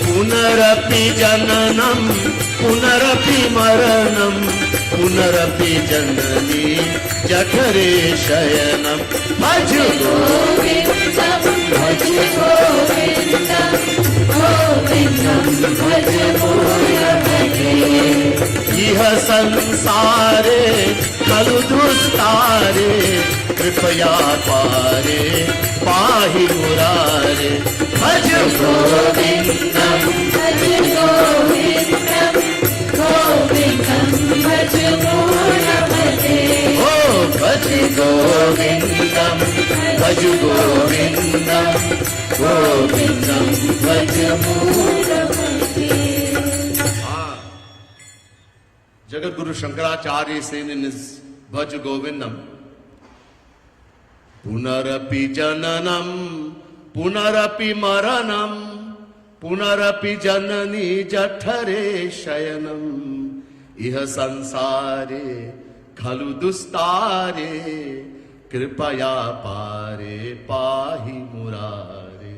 Punarapi jananam, punarapi maranam, punarapi janani, jathare shayanam. Bhaj Govindam, Bhaj Govindam, Govindam, Bhaj Muramade. Iha sansare, kalu dustare, kripaya pare, pahi murare. Bhaj Govindam, Bhaj Govindam, Govindam, Bhaj Muramade. Oh, Bhaj Govindam, Bhaj Govindam, Govindam, Bhaj Muramade. Jagat Guru Shankaracharya is saying in his Bhaj Govindam, Punarapi jananam, punarapi maranam, punarapi janani jathare shayanam, iha sansare khalu dustare, kripaya pare pahi murare.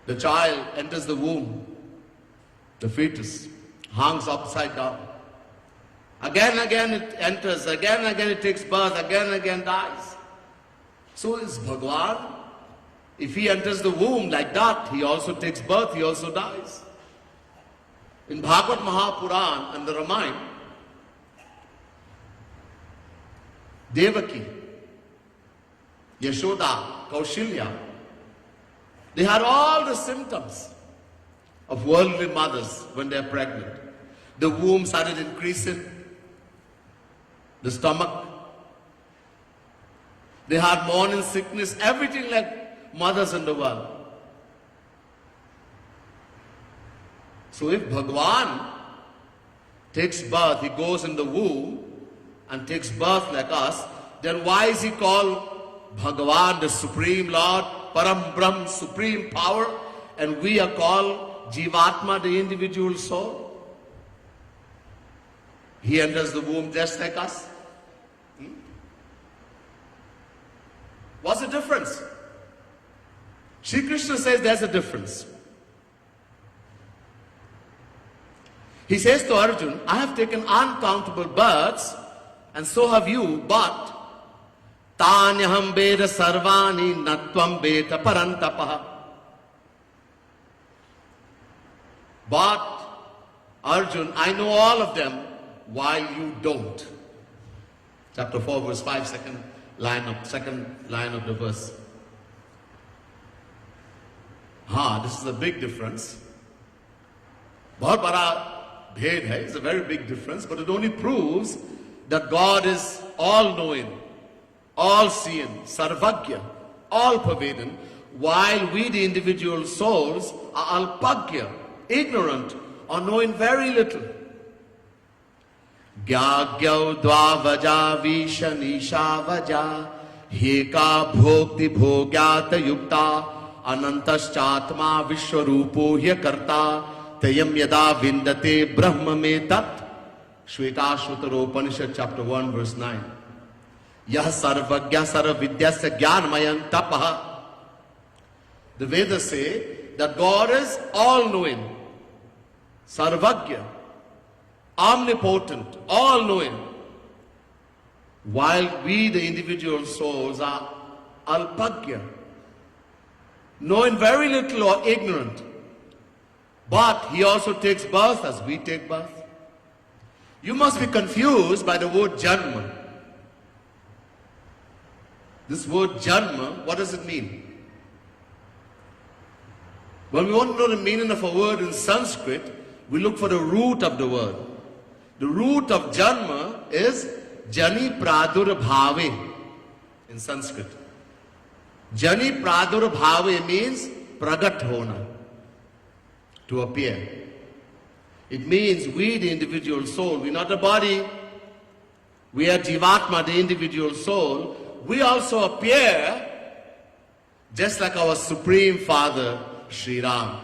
The child enters the womb, the fetus hangs upside down. Again it enters, again it takes birth, again dies. So is Bhagavan If he enters the womb like that, he also takes birth, he also dies. In Bhagavad Mahapuran and the Ramayana, Devaki, Yashoda, Kaushilya, they had all the symptoms of worldly mothers when they are pregnant. The womb started increasing, the stomach. They had morning sickness, everything like mothers in the world. So if Bhagwan takes birth, he goes in the womb and takes birth like us, then why is he called Bhagwan, the Supreme Lord, Param Brahm, Supreme Power, and we are called Jivatma, the individual soul? He enters the womb just like us. What's the difference? Shri Krishna says there's a difference. He says to Arjuna, I have taken uncountable births, and so have you, but Tanyaham Veda Sarvani Natvam Veda Parantapaha. But Arjuna, I know all of them, while you don't. Chapter 4, verse 5, second line of the verse. This is a big difference. बहुत बड़ा भेद है. It's a very big difference, but it only proves that God is all-knowing, all-seeing, sarvagya, all-pervading, while we, the individual souls, are alpagya, ignorant, or knowing very little. Gyagyav dvavaja vishanisha vaja heka bhokti bhogyata yukta anantaschatma vishwarupo hyakarta tayam yada vindate brahma me tat. Shvetashvatara Upanishad chapter 1 verse 9. Yah sarvagya sarvavidyasya jnanmayam tapaha. The Vedas say that God is all-knowing, sarvagya, omnipotent, all-knowing, while we, the individual souls, are alpagya, knowing very little or ignorant. But he also takes birth as we take birth. You must be confused by the word janma. This word janma, what does it mean? When we want to know the meaning of a word in Sanskrit, we look for the root of the word. The root of janma is jani pradur bhave in Sanskrit. Jani pradur bhave means pragat hona, to appear. It means we, the individual soul, we're not a body. We are Jivatma, the individual soul. We also appear just like our Supreme Father, Sri Ram.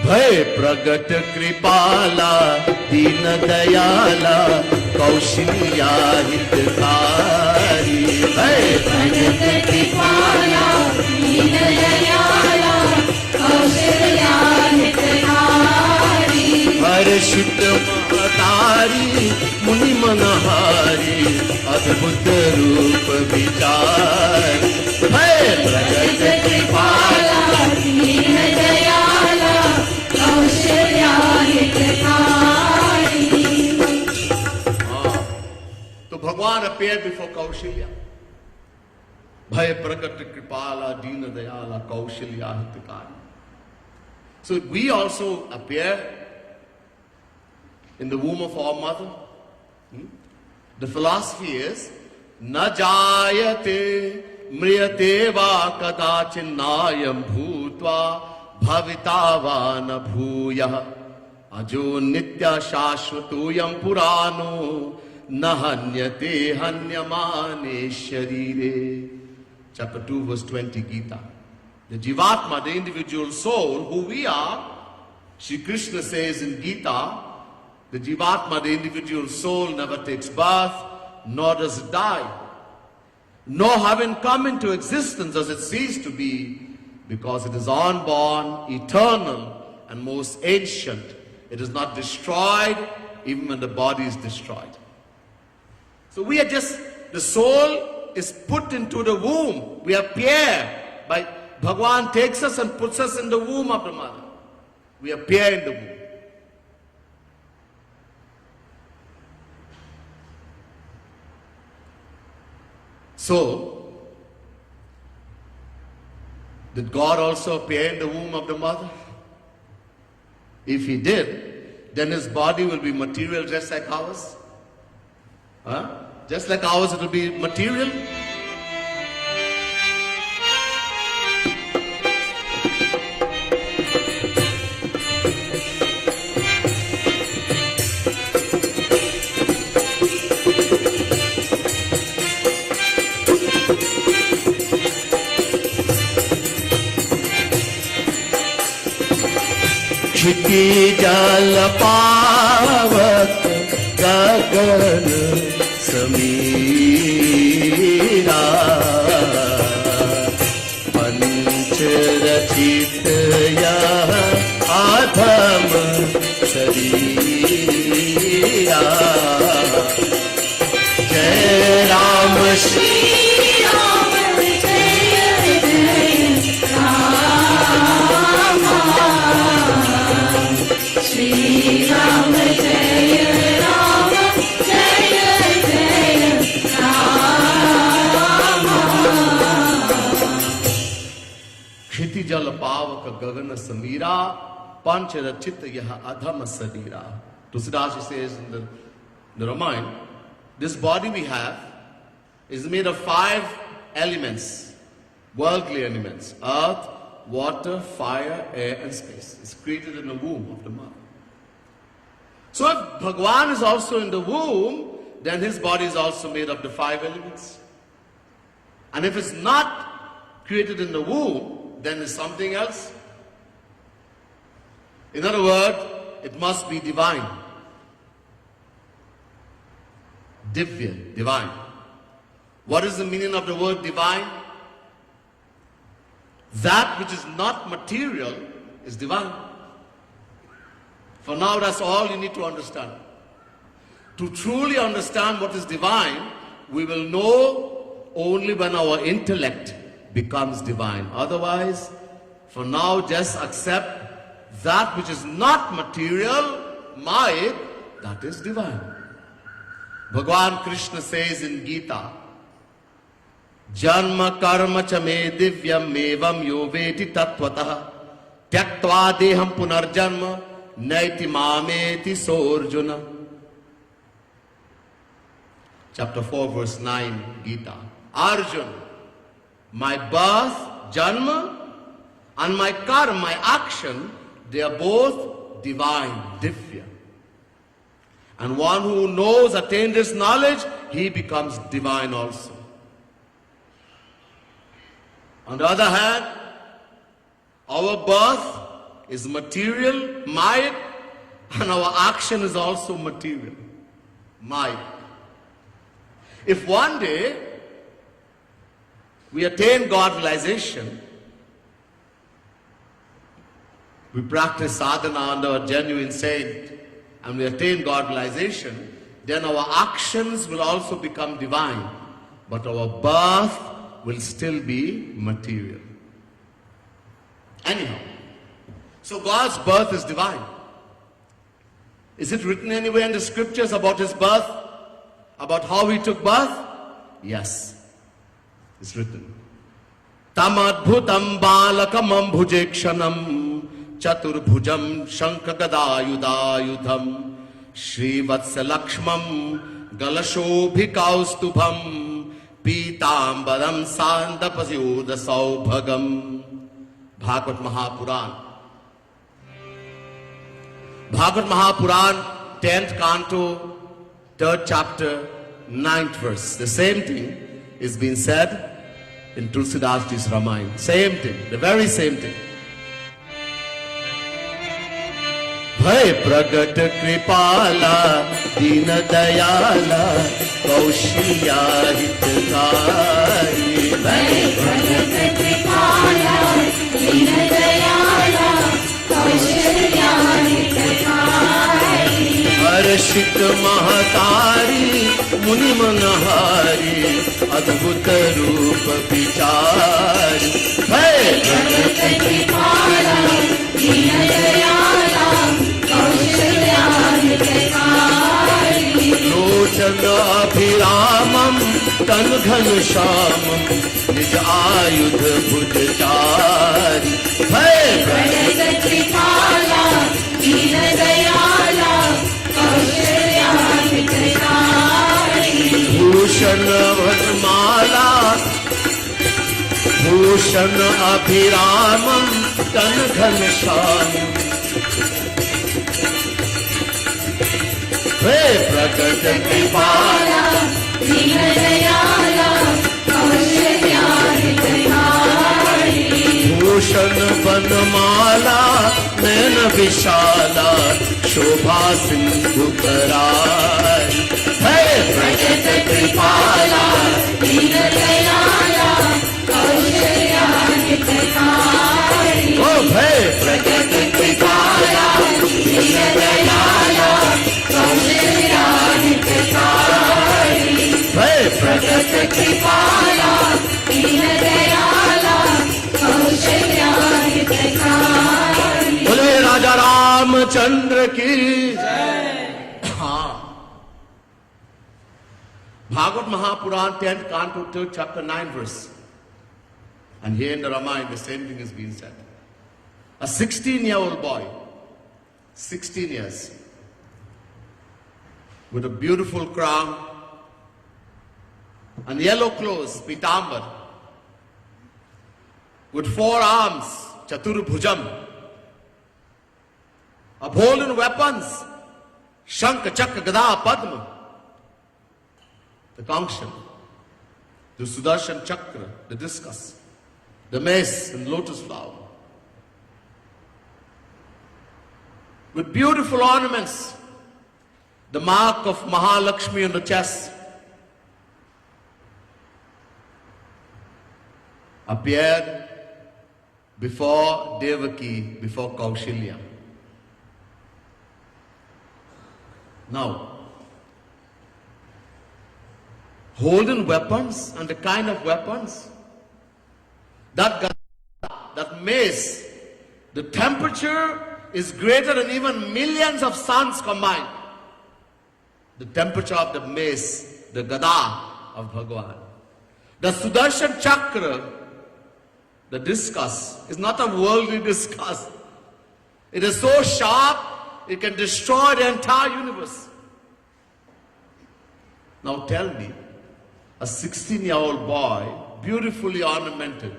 Bhai pragat kripala din dayala kaushalya hitkari. Bhai pragat kripala din dayala kaushalya hitkari. Harshit mahatari muni manahari adbhut roop vichar. Bhai pragat kripala din dayala तो भगवान appeared before Kaushalya. Bhai prakat kripala dina dayala Kaushalya hitakari. So we also appear in the womb of our mother. The philosophy is na jayate mriyate va kadachinnayam bhutva bhavitava na bhuyah ajo nitya shashvatuyam purano nahanyate hanyamane sharire. Chapter 2 verse 20 Gita. The Jivatma, the individual soul, who we are, Shri Krishna says in Gita, the Jivatma, the individual soul, never takes birth, nor does it die. Nor having come into existence does it cease to be, because it is unborn, eternal, and most ancient. It is not destroyed, even when the body is destroyed. So we are just, the soul is put into the womb. We appear by Bhagwan takes us and puts us in the womb of the mother. We appear in the womb. So, did God also appear in the womb of the mother? If he did, then his body will be material just like ours. Huh? Just like ours, it will be material. Kshitiz जल पावक गगन समीरा पंच रचित यह आधम शरीरा जय राम श्री राम जय जय राम श्री राम जय राम जय जय राम क्षिति जल पावक गगन समीरा पंच रचित यह अधम शरीरा. Tusidas says in the Ramayana, this body we have is made of 5 elements, worldly elements: earth, water, fire, air, and space. It's created in the womb of the mother. So if Bhagwan is also in the womb, then his body is also made of the 5 elements. And if it's not created in the womb, then it's something else. In other words, it must be divine. Divya, divine. What is the meaning of the word divine? That which is not material is divine. For now, that's all you need to understand. To truly understand what is divine, we will know only when our intellect becomes divine. Otherwise, for now, just accept that which is not material, Maya, that is divine. Bhagwan Krishna says in Gita, Janma karma cha me divyam evam yo veti tattvataha tyaktva deham punarjanma naiti mameti sorjuna. Chapter 4 verse 9 Gita. Arjuna, my birth, janma, and my karma, my action, they are both divine, divya. And one who knows, attains this knowledge, he becomes divine also. On the other hand, our birth is material, Maya, and our action is also material, Maya. If one day we attain God realization, we practice sadhana under a genuine saint, and we attain God realization, then our actions will also become divine, but our birth will still be material. Anyhow, so God's birth is divine. Is it written anywhere in the scriptures about his birth? About how he took birth? Yes, it's written. Tamadbhutam balakam bhujekshanam chaturbhujam shankhagadayudayudham Srivatsalakshmam galashobhikaustubham Pitambaram sandapasyuda saubhagam. Bhagavad Mahapuran. Bhagavad Mahapuran, 10th canto, 3rd chapter, 9th verse. The same thing is being said in Tulsidas Ji's Ramayana. Same thing, the very same thing. Bhai pragat kripala din dayala kaushiya hitkari. Bhai pragat kripala din dayala kaushiya hitkari. Arshit mahatari muni manahari adbhut विचार भय जगत कृपाला दीन दयाला कौशल्याधिकारी लोचन अभिरामं तन घनश्यामं निज आयुध भुजचारि भय जगत कृपाला दीन दयाला कौशल्याधिकारी भूषण वनमाला भूषण अभिरामं तन घनश्यामं हे प्रकट कृपाला दीन दयाला कौशल्याधिकारी भूषण वनमाला नयन विशाला शोभा सिंधु कराय हे प्रगत कृपाला दीन दयाला कौशल्याधिकारी ओ भय प्रगत कृपाला दीन दयाला कौशल्याधिकारी भय प्रगत कृपाला दीन दयाला कौशल्याधिकारी बोले राजा रामचंद्र की हाँ Bhagavad Mahapuran 10th Canto 3rd chapter 9 verse. And here in the Ramayana the same thing is being said. A 16-year-old boy, 16 years, with a beautiful crown and yellow clothes, pitambar, with 4 arms, Chaturbhujam, upholding weapons, Shankha, Chakra, Gada, Padma, the Kangshan, the Sudarshan Chakra, the discus, the mace and lotus flower, with beautiful ornaments, the mark of Mahalakshmi on the chest, appeared before Devaki, before Kaushilya. Now, holding weapons and the kind of weapons, that mace, the temperature is greater than even millions of suns combined. The temperature of the mace, the Gada of Bhagavan. The Sudarshan Chakra, the discus, is not a worldly discus. It is so sharp, it can destroy the entire universe. Now tell me, a 16-year-old boy, beautifully ornamented,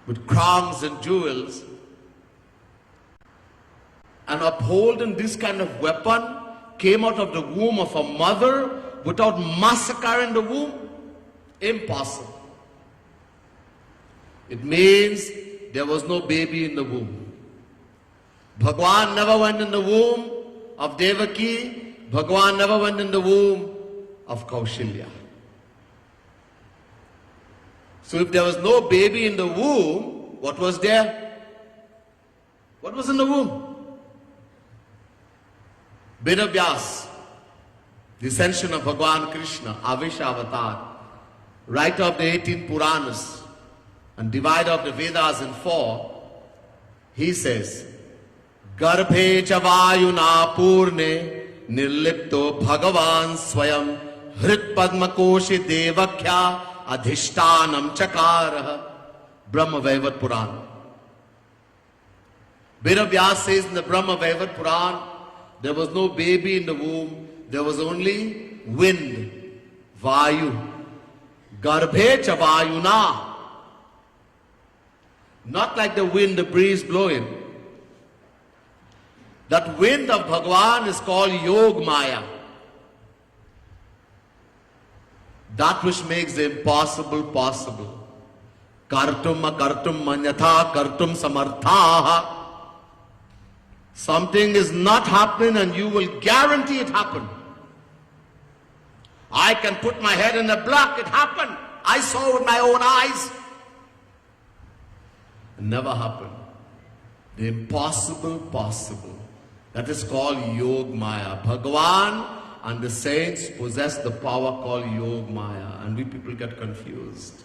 with crowns and jewels, and upholding this kind of weapon, came out of the womb of a mother without massacring the womb? Impossible. It means there was no baby in the womb. Bhagwan never went in the womb of Devaki. Bhagwan never went in the womb of Kaushilya. So if there was no baby in the womb, what was there? What was in the womb? Vedavyas, the ascension of Bhagwan Krishna, Avesha Avatar, writer of the 18 Puranas and divider of the Vedas in 4, he says, Garbhe Chavayuna Purne Nirlipto Bhagavan Swayam Hrit Padma Koshi Devakya Adhishtanam Chakaraha. Brahma Vaivat Puran. Vedavyas says in the Brahma Vaivat Puran, there was no baby in the womb, there was only wind, Vayu. Garbhe Chavayuna. Not like the wind, the breeze blowing. That wind of Bhagavan is called Yog Maya. That which makes the impossible possible. Kartum akartum manyatha kartum samarthaha. Something is not happening and you will guarantee it happened. I can put my head in a block, it happened. I saw with my own eyes. It never happened. The impossible possible. That is called Yog Maya. Bhagavan and the saints possess the power called Yog Maya, and we people get confused.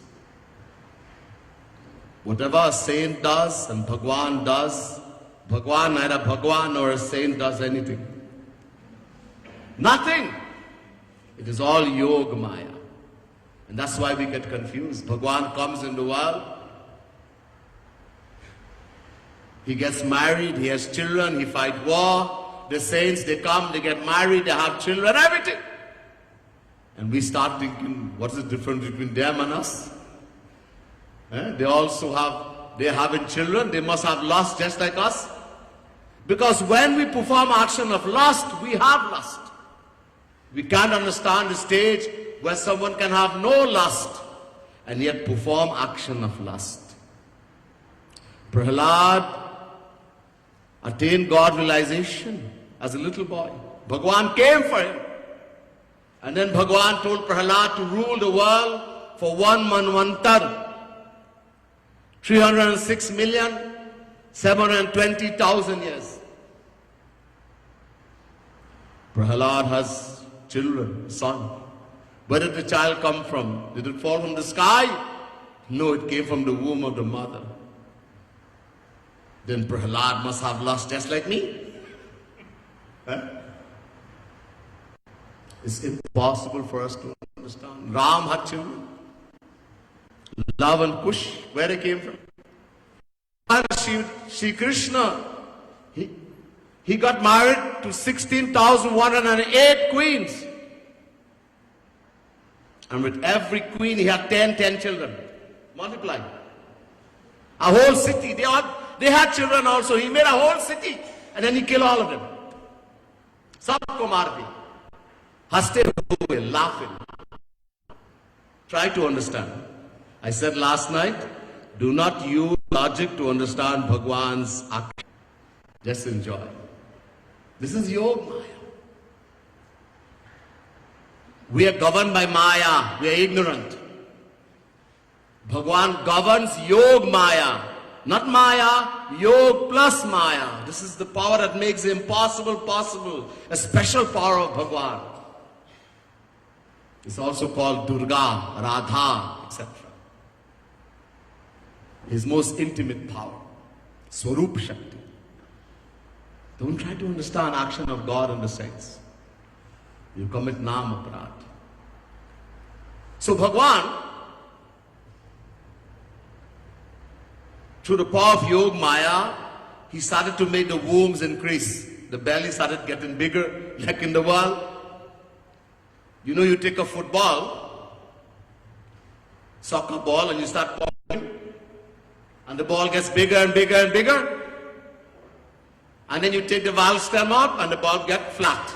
Whatever a saint does and Bhagwan does, Bhagwan, neither Bhagwan nor a saint does anything. Nothing. It is all Yog Maya. And that's why we get confused. Bhagwan comes in the world. He gets married, he has children, he fights war. The saints, they come, they get married, they have children, everything. And we start thinking, what is the difference between them and us? They also have, they're having children, they must have lust just like us. Because when we perform action of lust, we have lust. We can't understand the stage where someone can have no lust and yet perform action of lust. Prahlad attained God realization as a little boy. Bhagwan came for him. And then Bhagwan told Prahlad to rule the world for 1 manvantar. 306,720,000 years. Prahlad has children, son. Where did the child come from? Did it fall from the sky? No, it came from the womb of the mother. Then Prahlad must have lust just like me. It's impossible for us to understand. Ram had children. Love and Kush, where they came from. Shri Krishna, he got married to 16,108 queens. And with every queen he had 10 children. Multiply. A whole city. They had children also. He made a whole city. And then he killed all of them. Sabko maar diya. Haste hue, laughing. Try to understand. I said last night, do not use logic to understand Bhagwan's action. Just enjoy. This is Yog Maya. We are governed by Maya. We are ignorant. Bhagwan governs Yog Maya. Not Maya, Yog plus Maya. This is the power that makes the impossible possible. A special power of Bhagwan. It's also called Durga, Radha, etc. His most intimate power. Swarup Shakti. Don't try to understand action of God in the sense. You commit Nam Aparad. So Bhagwan, through the power of Yog Maya, he started to make the wombs increase. The belly started getting bigger, like in the world. You know, you take a football, soccer ball, and you start pumping, and the ball gets bigger and bigger and bigger. And then you take the valve stem up, and the ball gets flat.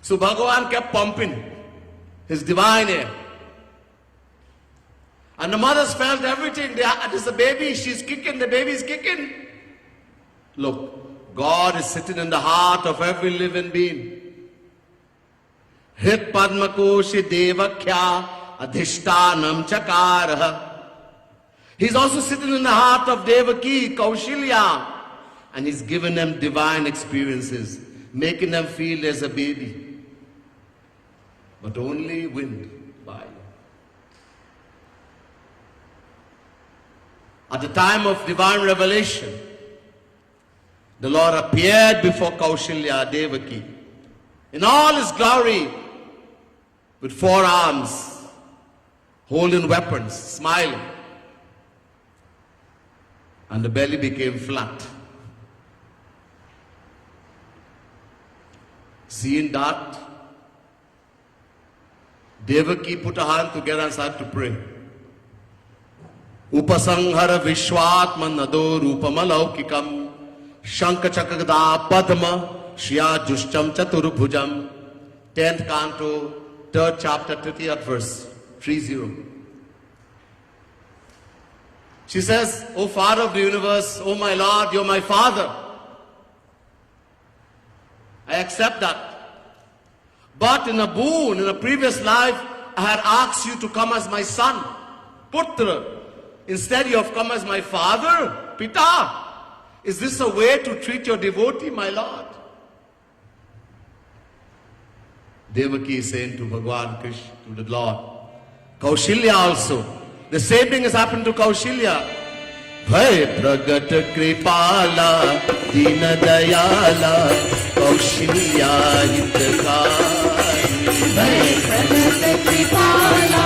So Bhagavan kept pumping his divine air. And the mothers felt everything. There's a baby, she's kicking, the baby is kicking. Look, God is sitting in the heart of every living being. Hrit Padmakoshi Devakya Adhishtanam Chakara. He's also sitting in the heart of Devaki, Kaushilya. And he's given them divine experiences, making them feel there's a baby. But only wind by. At the time of divine revelation, the Lord appeared before Kaushilya Devaki in all his glory, with 4 arms, holding weapons, smiling. And the belly became flat. Seeing that, Devaki put her hand together and started to pray. Upasanghara Vishwatma Nado Rupamalaukikam Shankachakagada Padma Shya Jushcham Chaturubhujam. 10th canto, 3rd chapter, 30th verse, 30. She says, O Father of the universe, O my Lord, you're my Father. I accept that. But in a boon, in a previous life, I had asked you to come as my son, Putra. Instead, you have come as my father, Pita. Is this a way to treat your devotee, my Lord? Devaki is saying to Bhagwan Krishna, to the Lord. Kaushilya also. The same thing has happened to Kaushilya. Bhay pragat kripala din dayala Kaushilya hitakari. Bhay pragat kripala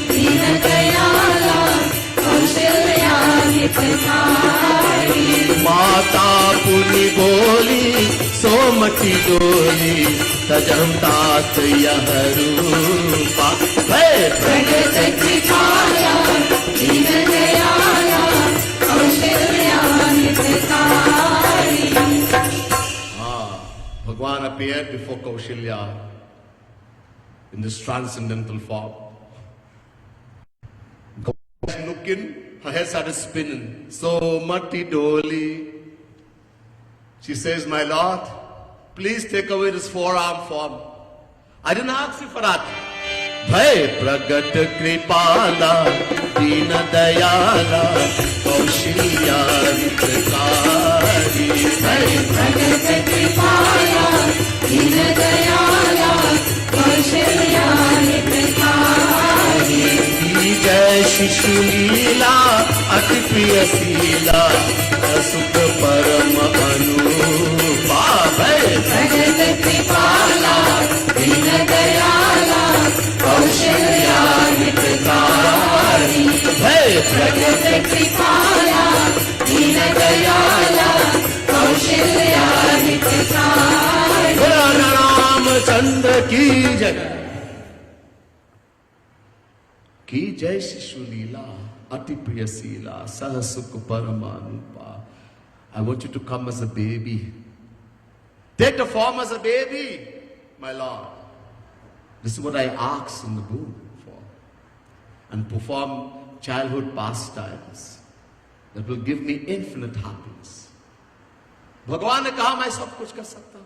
din dayala Kaushilya hitakari. Mata puni boli somati doli tajam tat yaharupa. Bhay pragat kripala din dayala Kaushilya hitakari. Bhagwan appeared before Kaushilya in this transcendental form. Kaushilya looking, her head started spinning. So mati doli. She says, my Lord, please take away this forearm form. I didn't ask you for that. Bhay pragat kripala din dayala Kaushilya hitakari. Bhay pragat kripala din dayala Kaushilya hitakari. जय शिशु लीला अति प्रिय शीला सुख परम अनुपा. प्रगत कृपाला दीन दयाला कौशल्या हितकारी. प्रगत कृपाला दीन दयाला कौशल्या हितकारी. रामचंद्र की जय शिशु लीला अति प्रिय शीला सह सुख परमानुपा. I want you to come as a baby. Take the form as a baby, my Lord. This is what I asked in the womb for. And perform childhood pastimes that will give me infinite happiness. Bhagwan ne kaha main sab kuch kar sakta hu.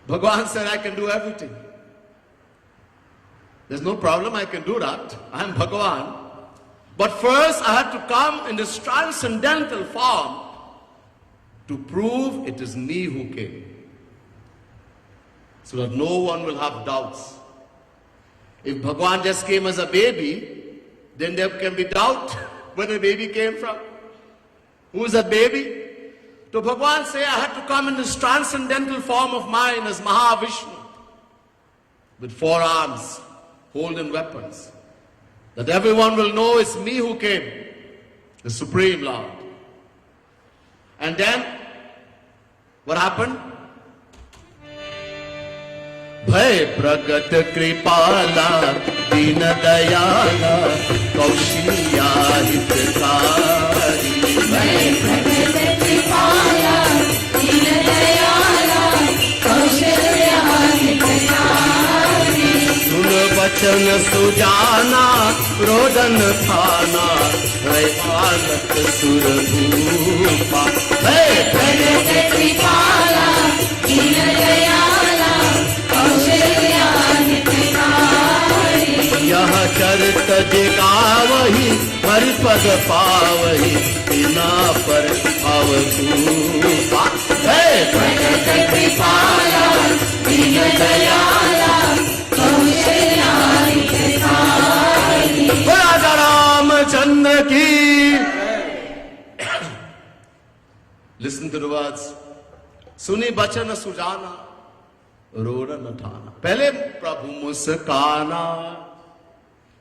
Bhagwan said I can do everything. There's no problem, I can do that. I am Bhagwan. But first I had to come in this transcendental form to prove it is me who came. So that no one will have doubts. If Bhagwan just came as a baby, then there can be doubt where the baby came from. Who is that baby? So Bhagwan say I had to come in this transcendental form of mine as Mahavishnu with 4 arms, holding weapons, that everyone will know it's me who came, the Supreme Lord. And then, what happened? Bhay pragat kripala din dayala Kaushilya hitakari. Bhay pragat kripala din dayala Kaushल्या हितकारी. सुन बचन सुजाना रोदन थाना है बालक सुरभूपा. प्रगत कृपाला दीन दयाला कौशल्या हितकारी. यह चरित जिगावही हर पद पावही बिना पर अवधूपा. प्रगत कृपाला दीन दयाला कौशल्या हितकारी. राजा रामचंद्र की. Listen to the words. सुनी बचन सुजाना रोड न ठाना. पहले प्रभु मुस्काना.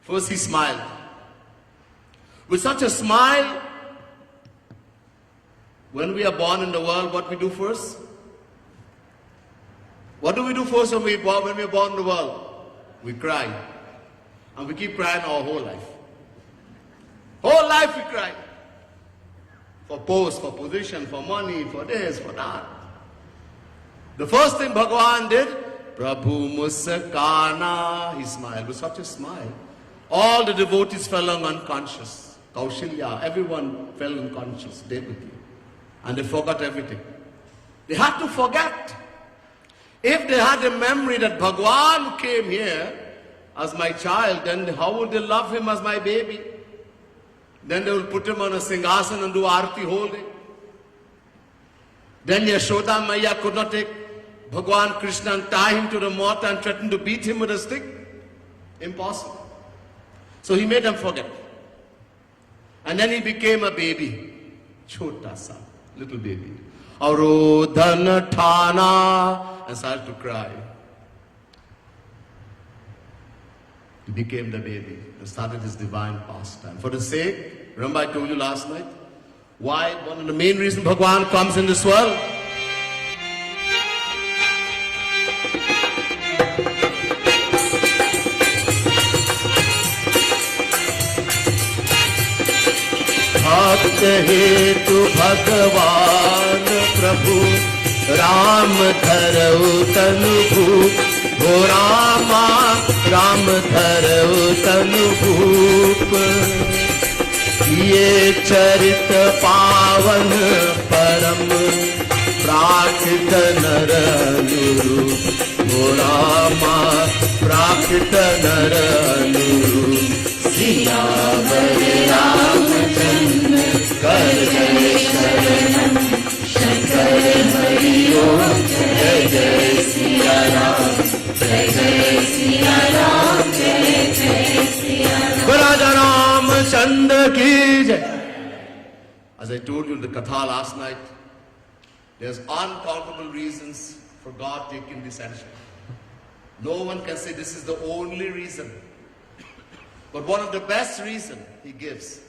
First he smiled. With such a smile, when we are born in the world, what we do first? What do we do first when we are born in the world? We cry. And we keep crying our whole life. Whole life we cry. For post, for position, for money, for this, for that. The first thing Bhagavan did, Prabhu Muskana, he smiled with such a smile. All the devotees fell unconscious. Kaushilya, everyone fell unconscious, Devaki. And they forgot everything. They had to forget. If they had a memory that Bhagavan came here as my child, then how would they love him as my baby? Then they will put him on a singhasan and do arti whole day. Then Yashoda Maya could not take Bhagwan Krishna and tie him to the mortar and threaten to beat him with a stick? Impossible. So he made them forget. And then he became a baby. Chota sa, little baby. Arodhan thana, and started to cry. He became the baby and started his divine pastime. For the sake, remember I told you last night, why one of the main reasons Bhagwan comes in this world? भक्त हेतु भगवान प्रभु राम धरऊ तनु भूप हो रामा राम धरऊ तनु भूप ये चरित पावन परम प्राकृत नर अनुरूप हो रामा प्राकृत नर अनुरूप सियावर रामचंद्र कर जय शरणम शंकर हरि ओम जय जय सिया राम जय जय सिया राम जय जय सिया राम राजा रामचंद्र की जय. As I told you in the Katha last night, there's uncountable reasons for God taking this action. No one can say this is the only reason. But one of the best reasons he gives,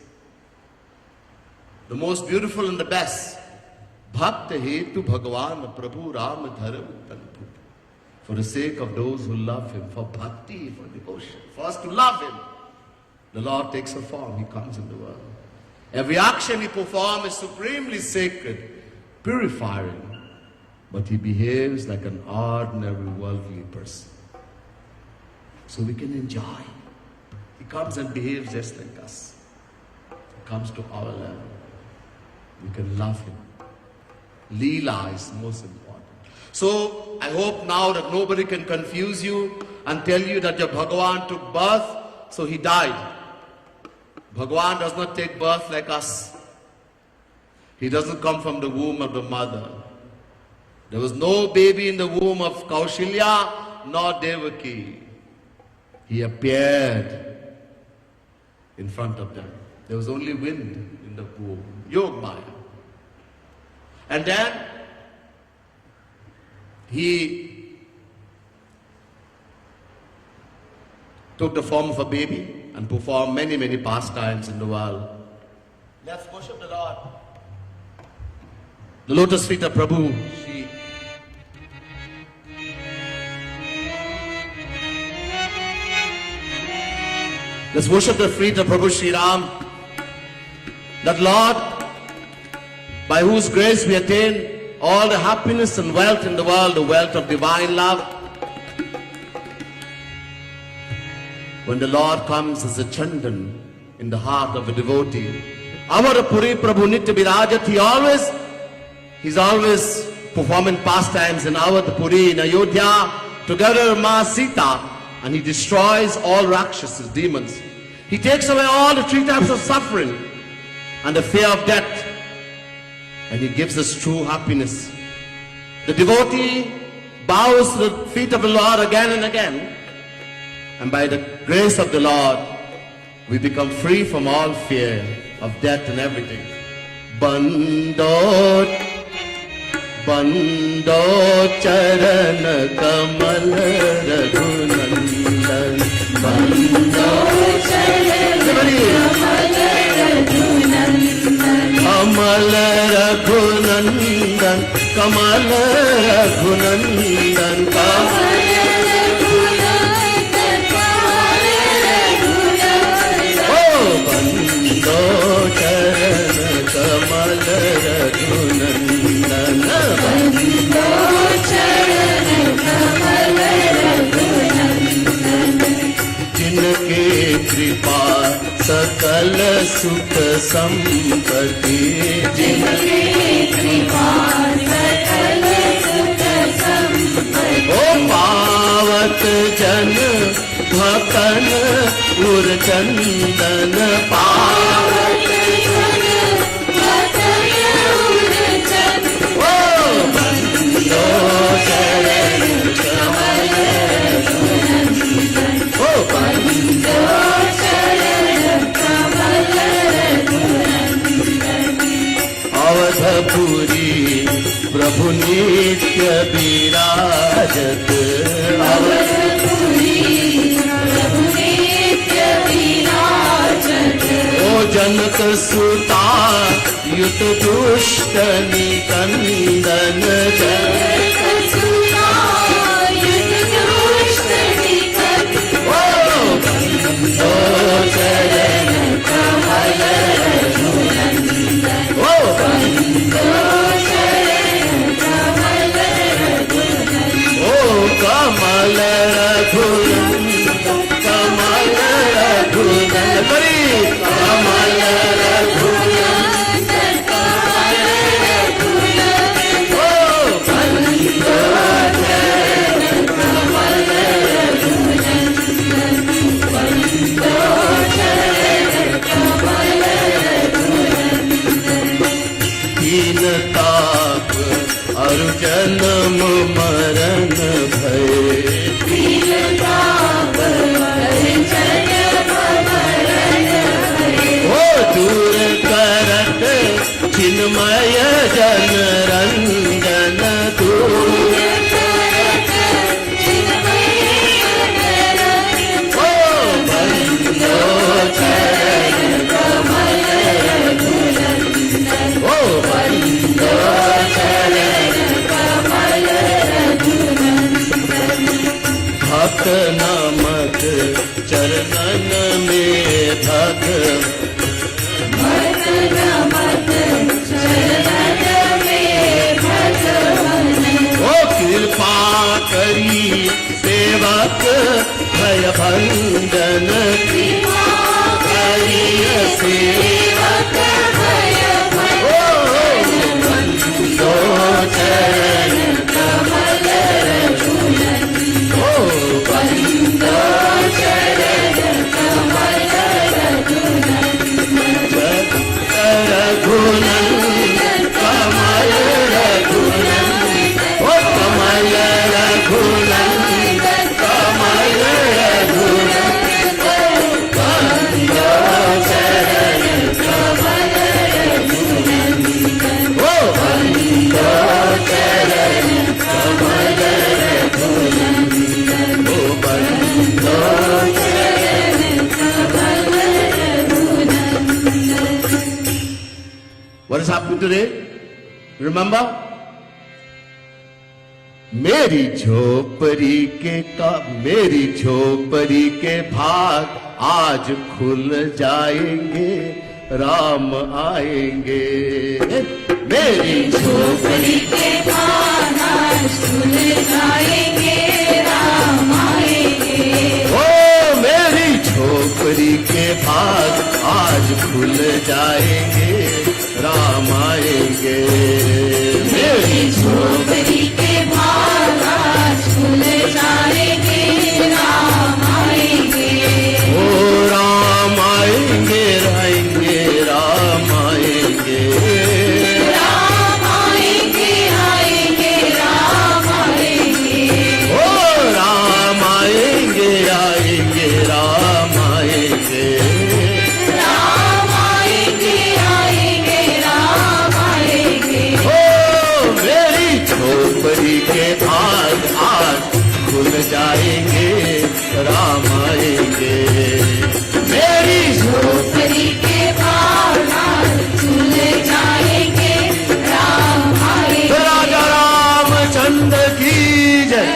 the most beautiful and the best, Bhakta hetu Bhagavan Prabhu Ram Dharam Tanpu. For the sake of those who love him, for bhakti, for devotion, for us to love him, the Lord takes a form, he comes in the world. Every action he performs is supremely sacred, purifying, but he behaves like an ordinary worldly person. So we can enjoy. He comes and behaves just like us. He comes to our level. We can love him. Leela is most important. So I hope now that nobody can confuse you and tell you that your Bhagavan took birth, so he died. Bhagavan does not take birth like us. He doesn't come from the womb of the mother. There was no baby in the womb of Kaushilya nor Devaki. He appeared in front of them. There was only wind in the womb, Yog Maya. And then he took the form of a baby and performed many, many pastimes in the world. Let's worship the Lord. The lotus feet of Prabhu, Shri. Let's worship the feet of Prabhu Shri Ram. That Lord, by whose grace we attain all the happiness and wealth in the world, the wealth of divine love. When the Lord comes as a chandan in the heart of a devotee, Amara Puri Prabhu Nitya Virajat, he's always performing pastimes in Awadhapuri, in Ayodhya, together with Ma Sita, and he destroys all Rakshasas, demons. He takes away all the three types of suffering and the fear of death, and he gives us true happiness. The devotee bows to the feet of the Lord again and again, and by the grace of the Lord, we become free from all fear of death and everything. Bandot charan kamal raghunandan. Bandot charan kamal raghunandan. Kamal raghunandan. Kamal raghunandan. जिनके कृपा सकल सुख संपत्ति, जिनके कृपा सकल सुख संपत्ति, ओ पावत जन भकन उर चंदन पावत जन भकन उर चंदन, ओ बंदो चरण अवधपुरी प्रभु नित्य विराजत अवधपुरी प्रभु नित्य विराजत ओ जनक सुता युत दुष्ट निकंदन जनक सुता युत दुष्ट निकंदन ओ चरण कमल रघुनंदन ओ ओ कमल रघुनंदन कमल रघुनंदन करी कमल रघुनंदन ओ दीन ताप और जन्म मरण भय ओ दूर करत चिन्मय जन रंजन दूर ओ बंदो चरण कमल रघुनंदन ओ बंदो चरण कमल रघुनंदन भक्त नामक चरणन में भक्त ओ कृपा करी सेवक भय भंजन कृपा करी सेवक ओ बंदो चरण कमल रघुनंदन ओ बंदो चरण कमल रघुनंदन कमल रघुनंदन ओ कमल रघुनंदन कमल रघुनंदन बंदो चरण कमल रघुनंदन ओ बंदो चरण कमल रघुनंदन ओ बंदो चरण कमल Raghunandan. What is happening today? Remember? मेरी झोपड़ी के भाग आज खुल जाएंगे, राम आएंगे. मेरी झोपड़ी के भाग खुल जाएंगे, राम आएंगे. ओ मेरी झोपड़ी के भाग आज खुल जाएंगे, राम आएंगे. मेरी झोपड़ी के भाग खुल जाएंगे, राम आएंगे. ओ राम आएंगे आएंगे राम आएंगे. राम आएंगे आएंगे राम आएंगे. ओ राम आएंगे आएंगे राम आएंगे. राम आएंगे आएंगे राम आएंगे. ओ मेरी झोपड़ी के भाग आज खुल जाएंगे, राम आएंगे. मेरी झोपड़ी के भाग खुल जाएंगे, राम आएंगे. राजा रामचंद्र की जय.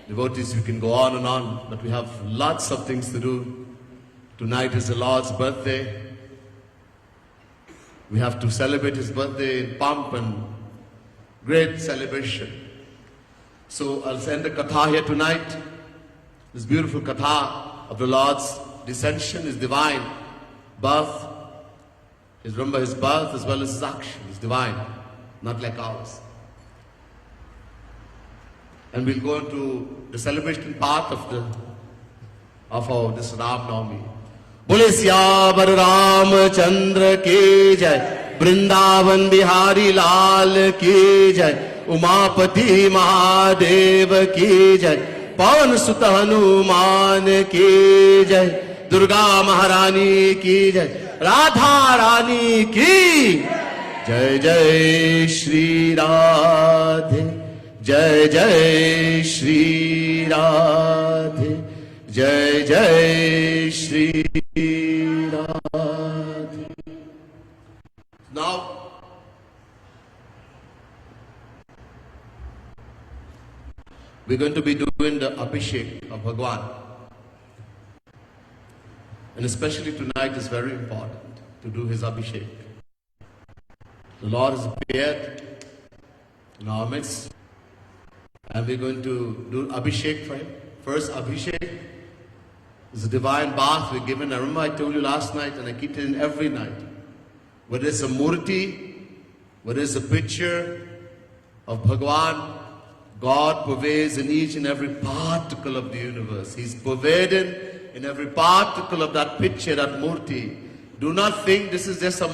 Devotees, we can go on and on, but we have lots of things to do. Tonight is the Lord's birthday. We have to celebrate His birthday in pomp and great celebration. So I'll send a katha here tonight. This beautiful katha of the Lord's descension, His divine birth. Remember, His birth as well as His action is divine, not like ours. And we'll go into the celebration part of our this Ram Navami. बोले सियावर रामचंद्र के जय, वृंदावन बिहारी लाल की जय, उमापति महादेव की जय, पवन सुत हनुमान की जय, दुर्गा महारानी की जय, राधा रानी की जय जय श्री राधे, जय जय श्री राधे, जय जय Shri Radhe. Now, we're going to be doing the Abhishek of Bhagwan. And especially tonight is very important to do his Abhishek. The Lord has appeared in our midst, and we're going to do Abhishek for him. First Abhishek is a divine bath we're given. I remember I told you last night, and I keep telling every night, whether it's a murti, whether it's a picture of Bhagwan, God pervades in each and every particle of the universe. He's pervaded in every particle of that picture, that murti. Do not think this is just a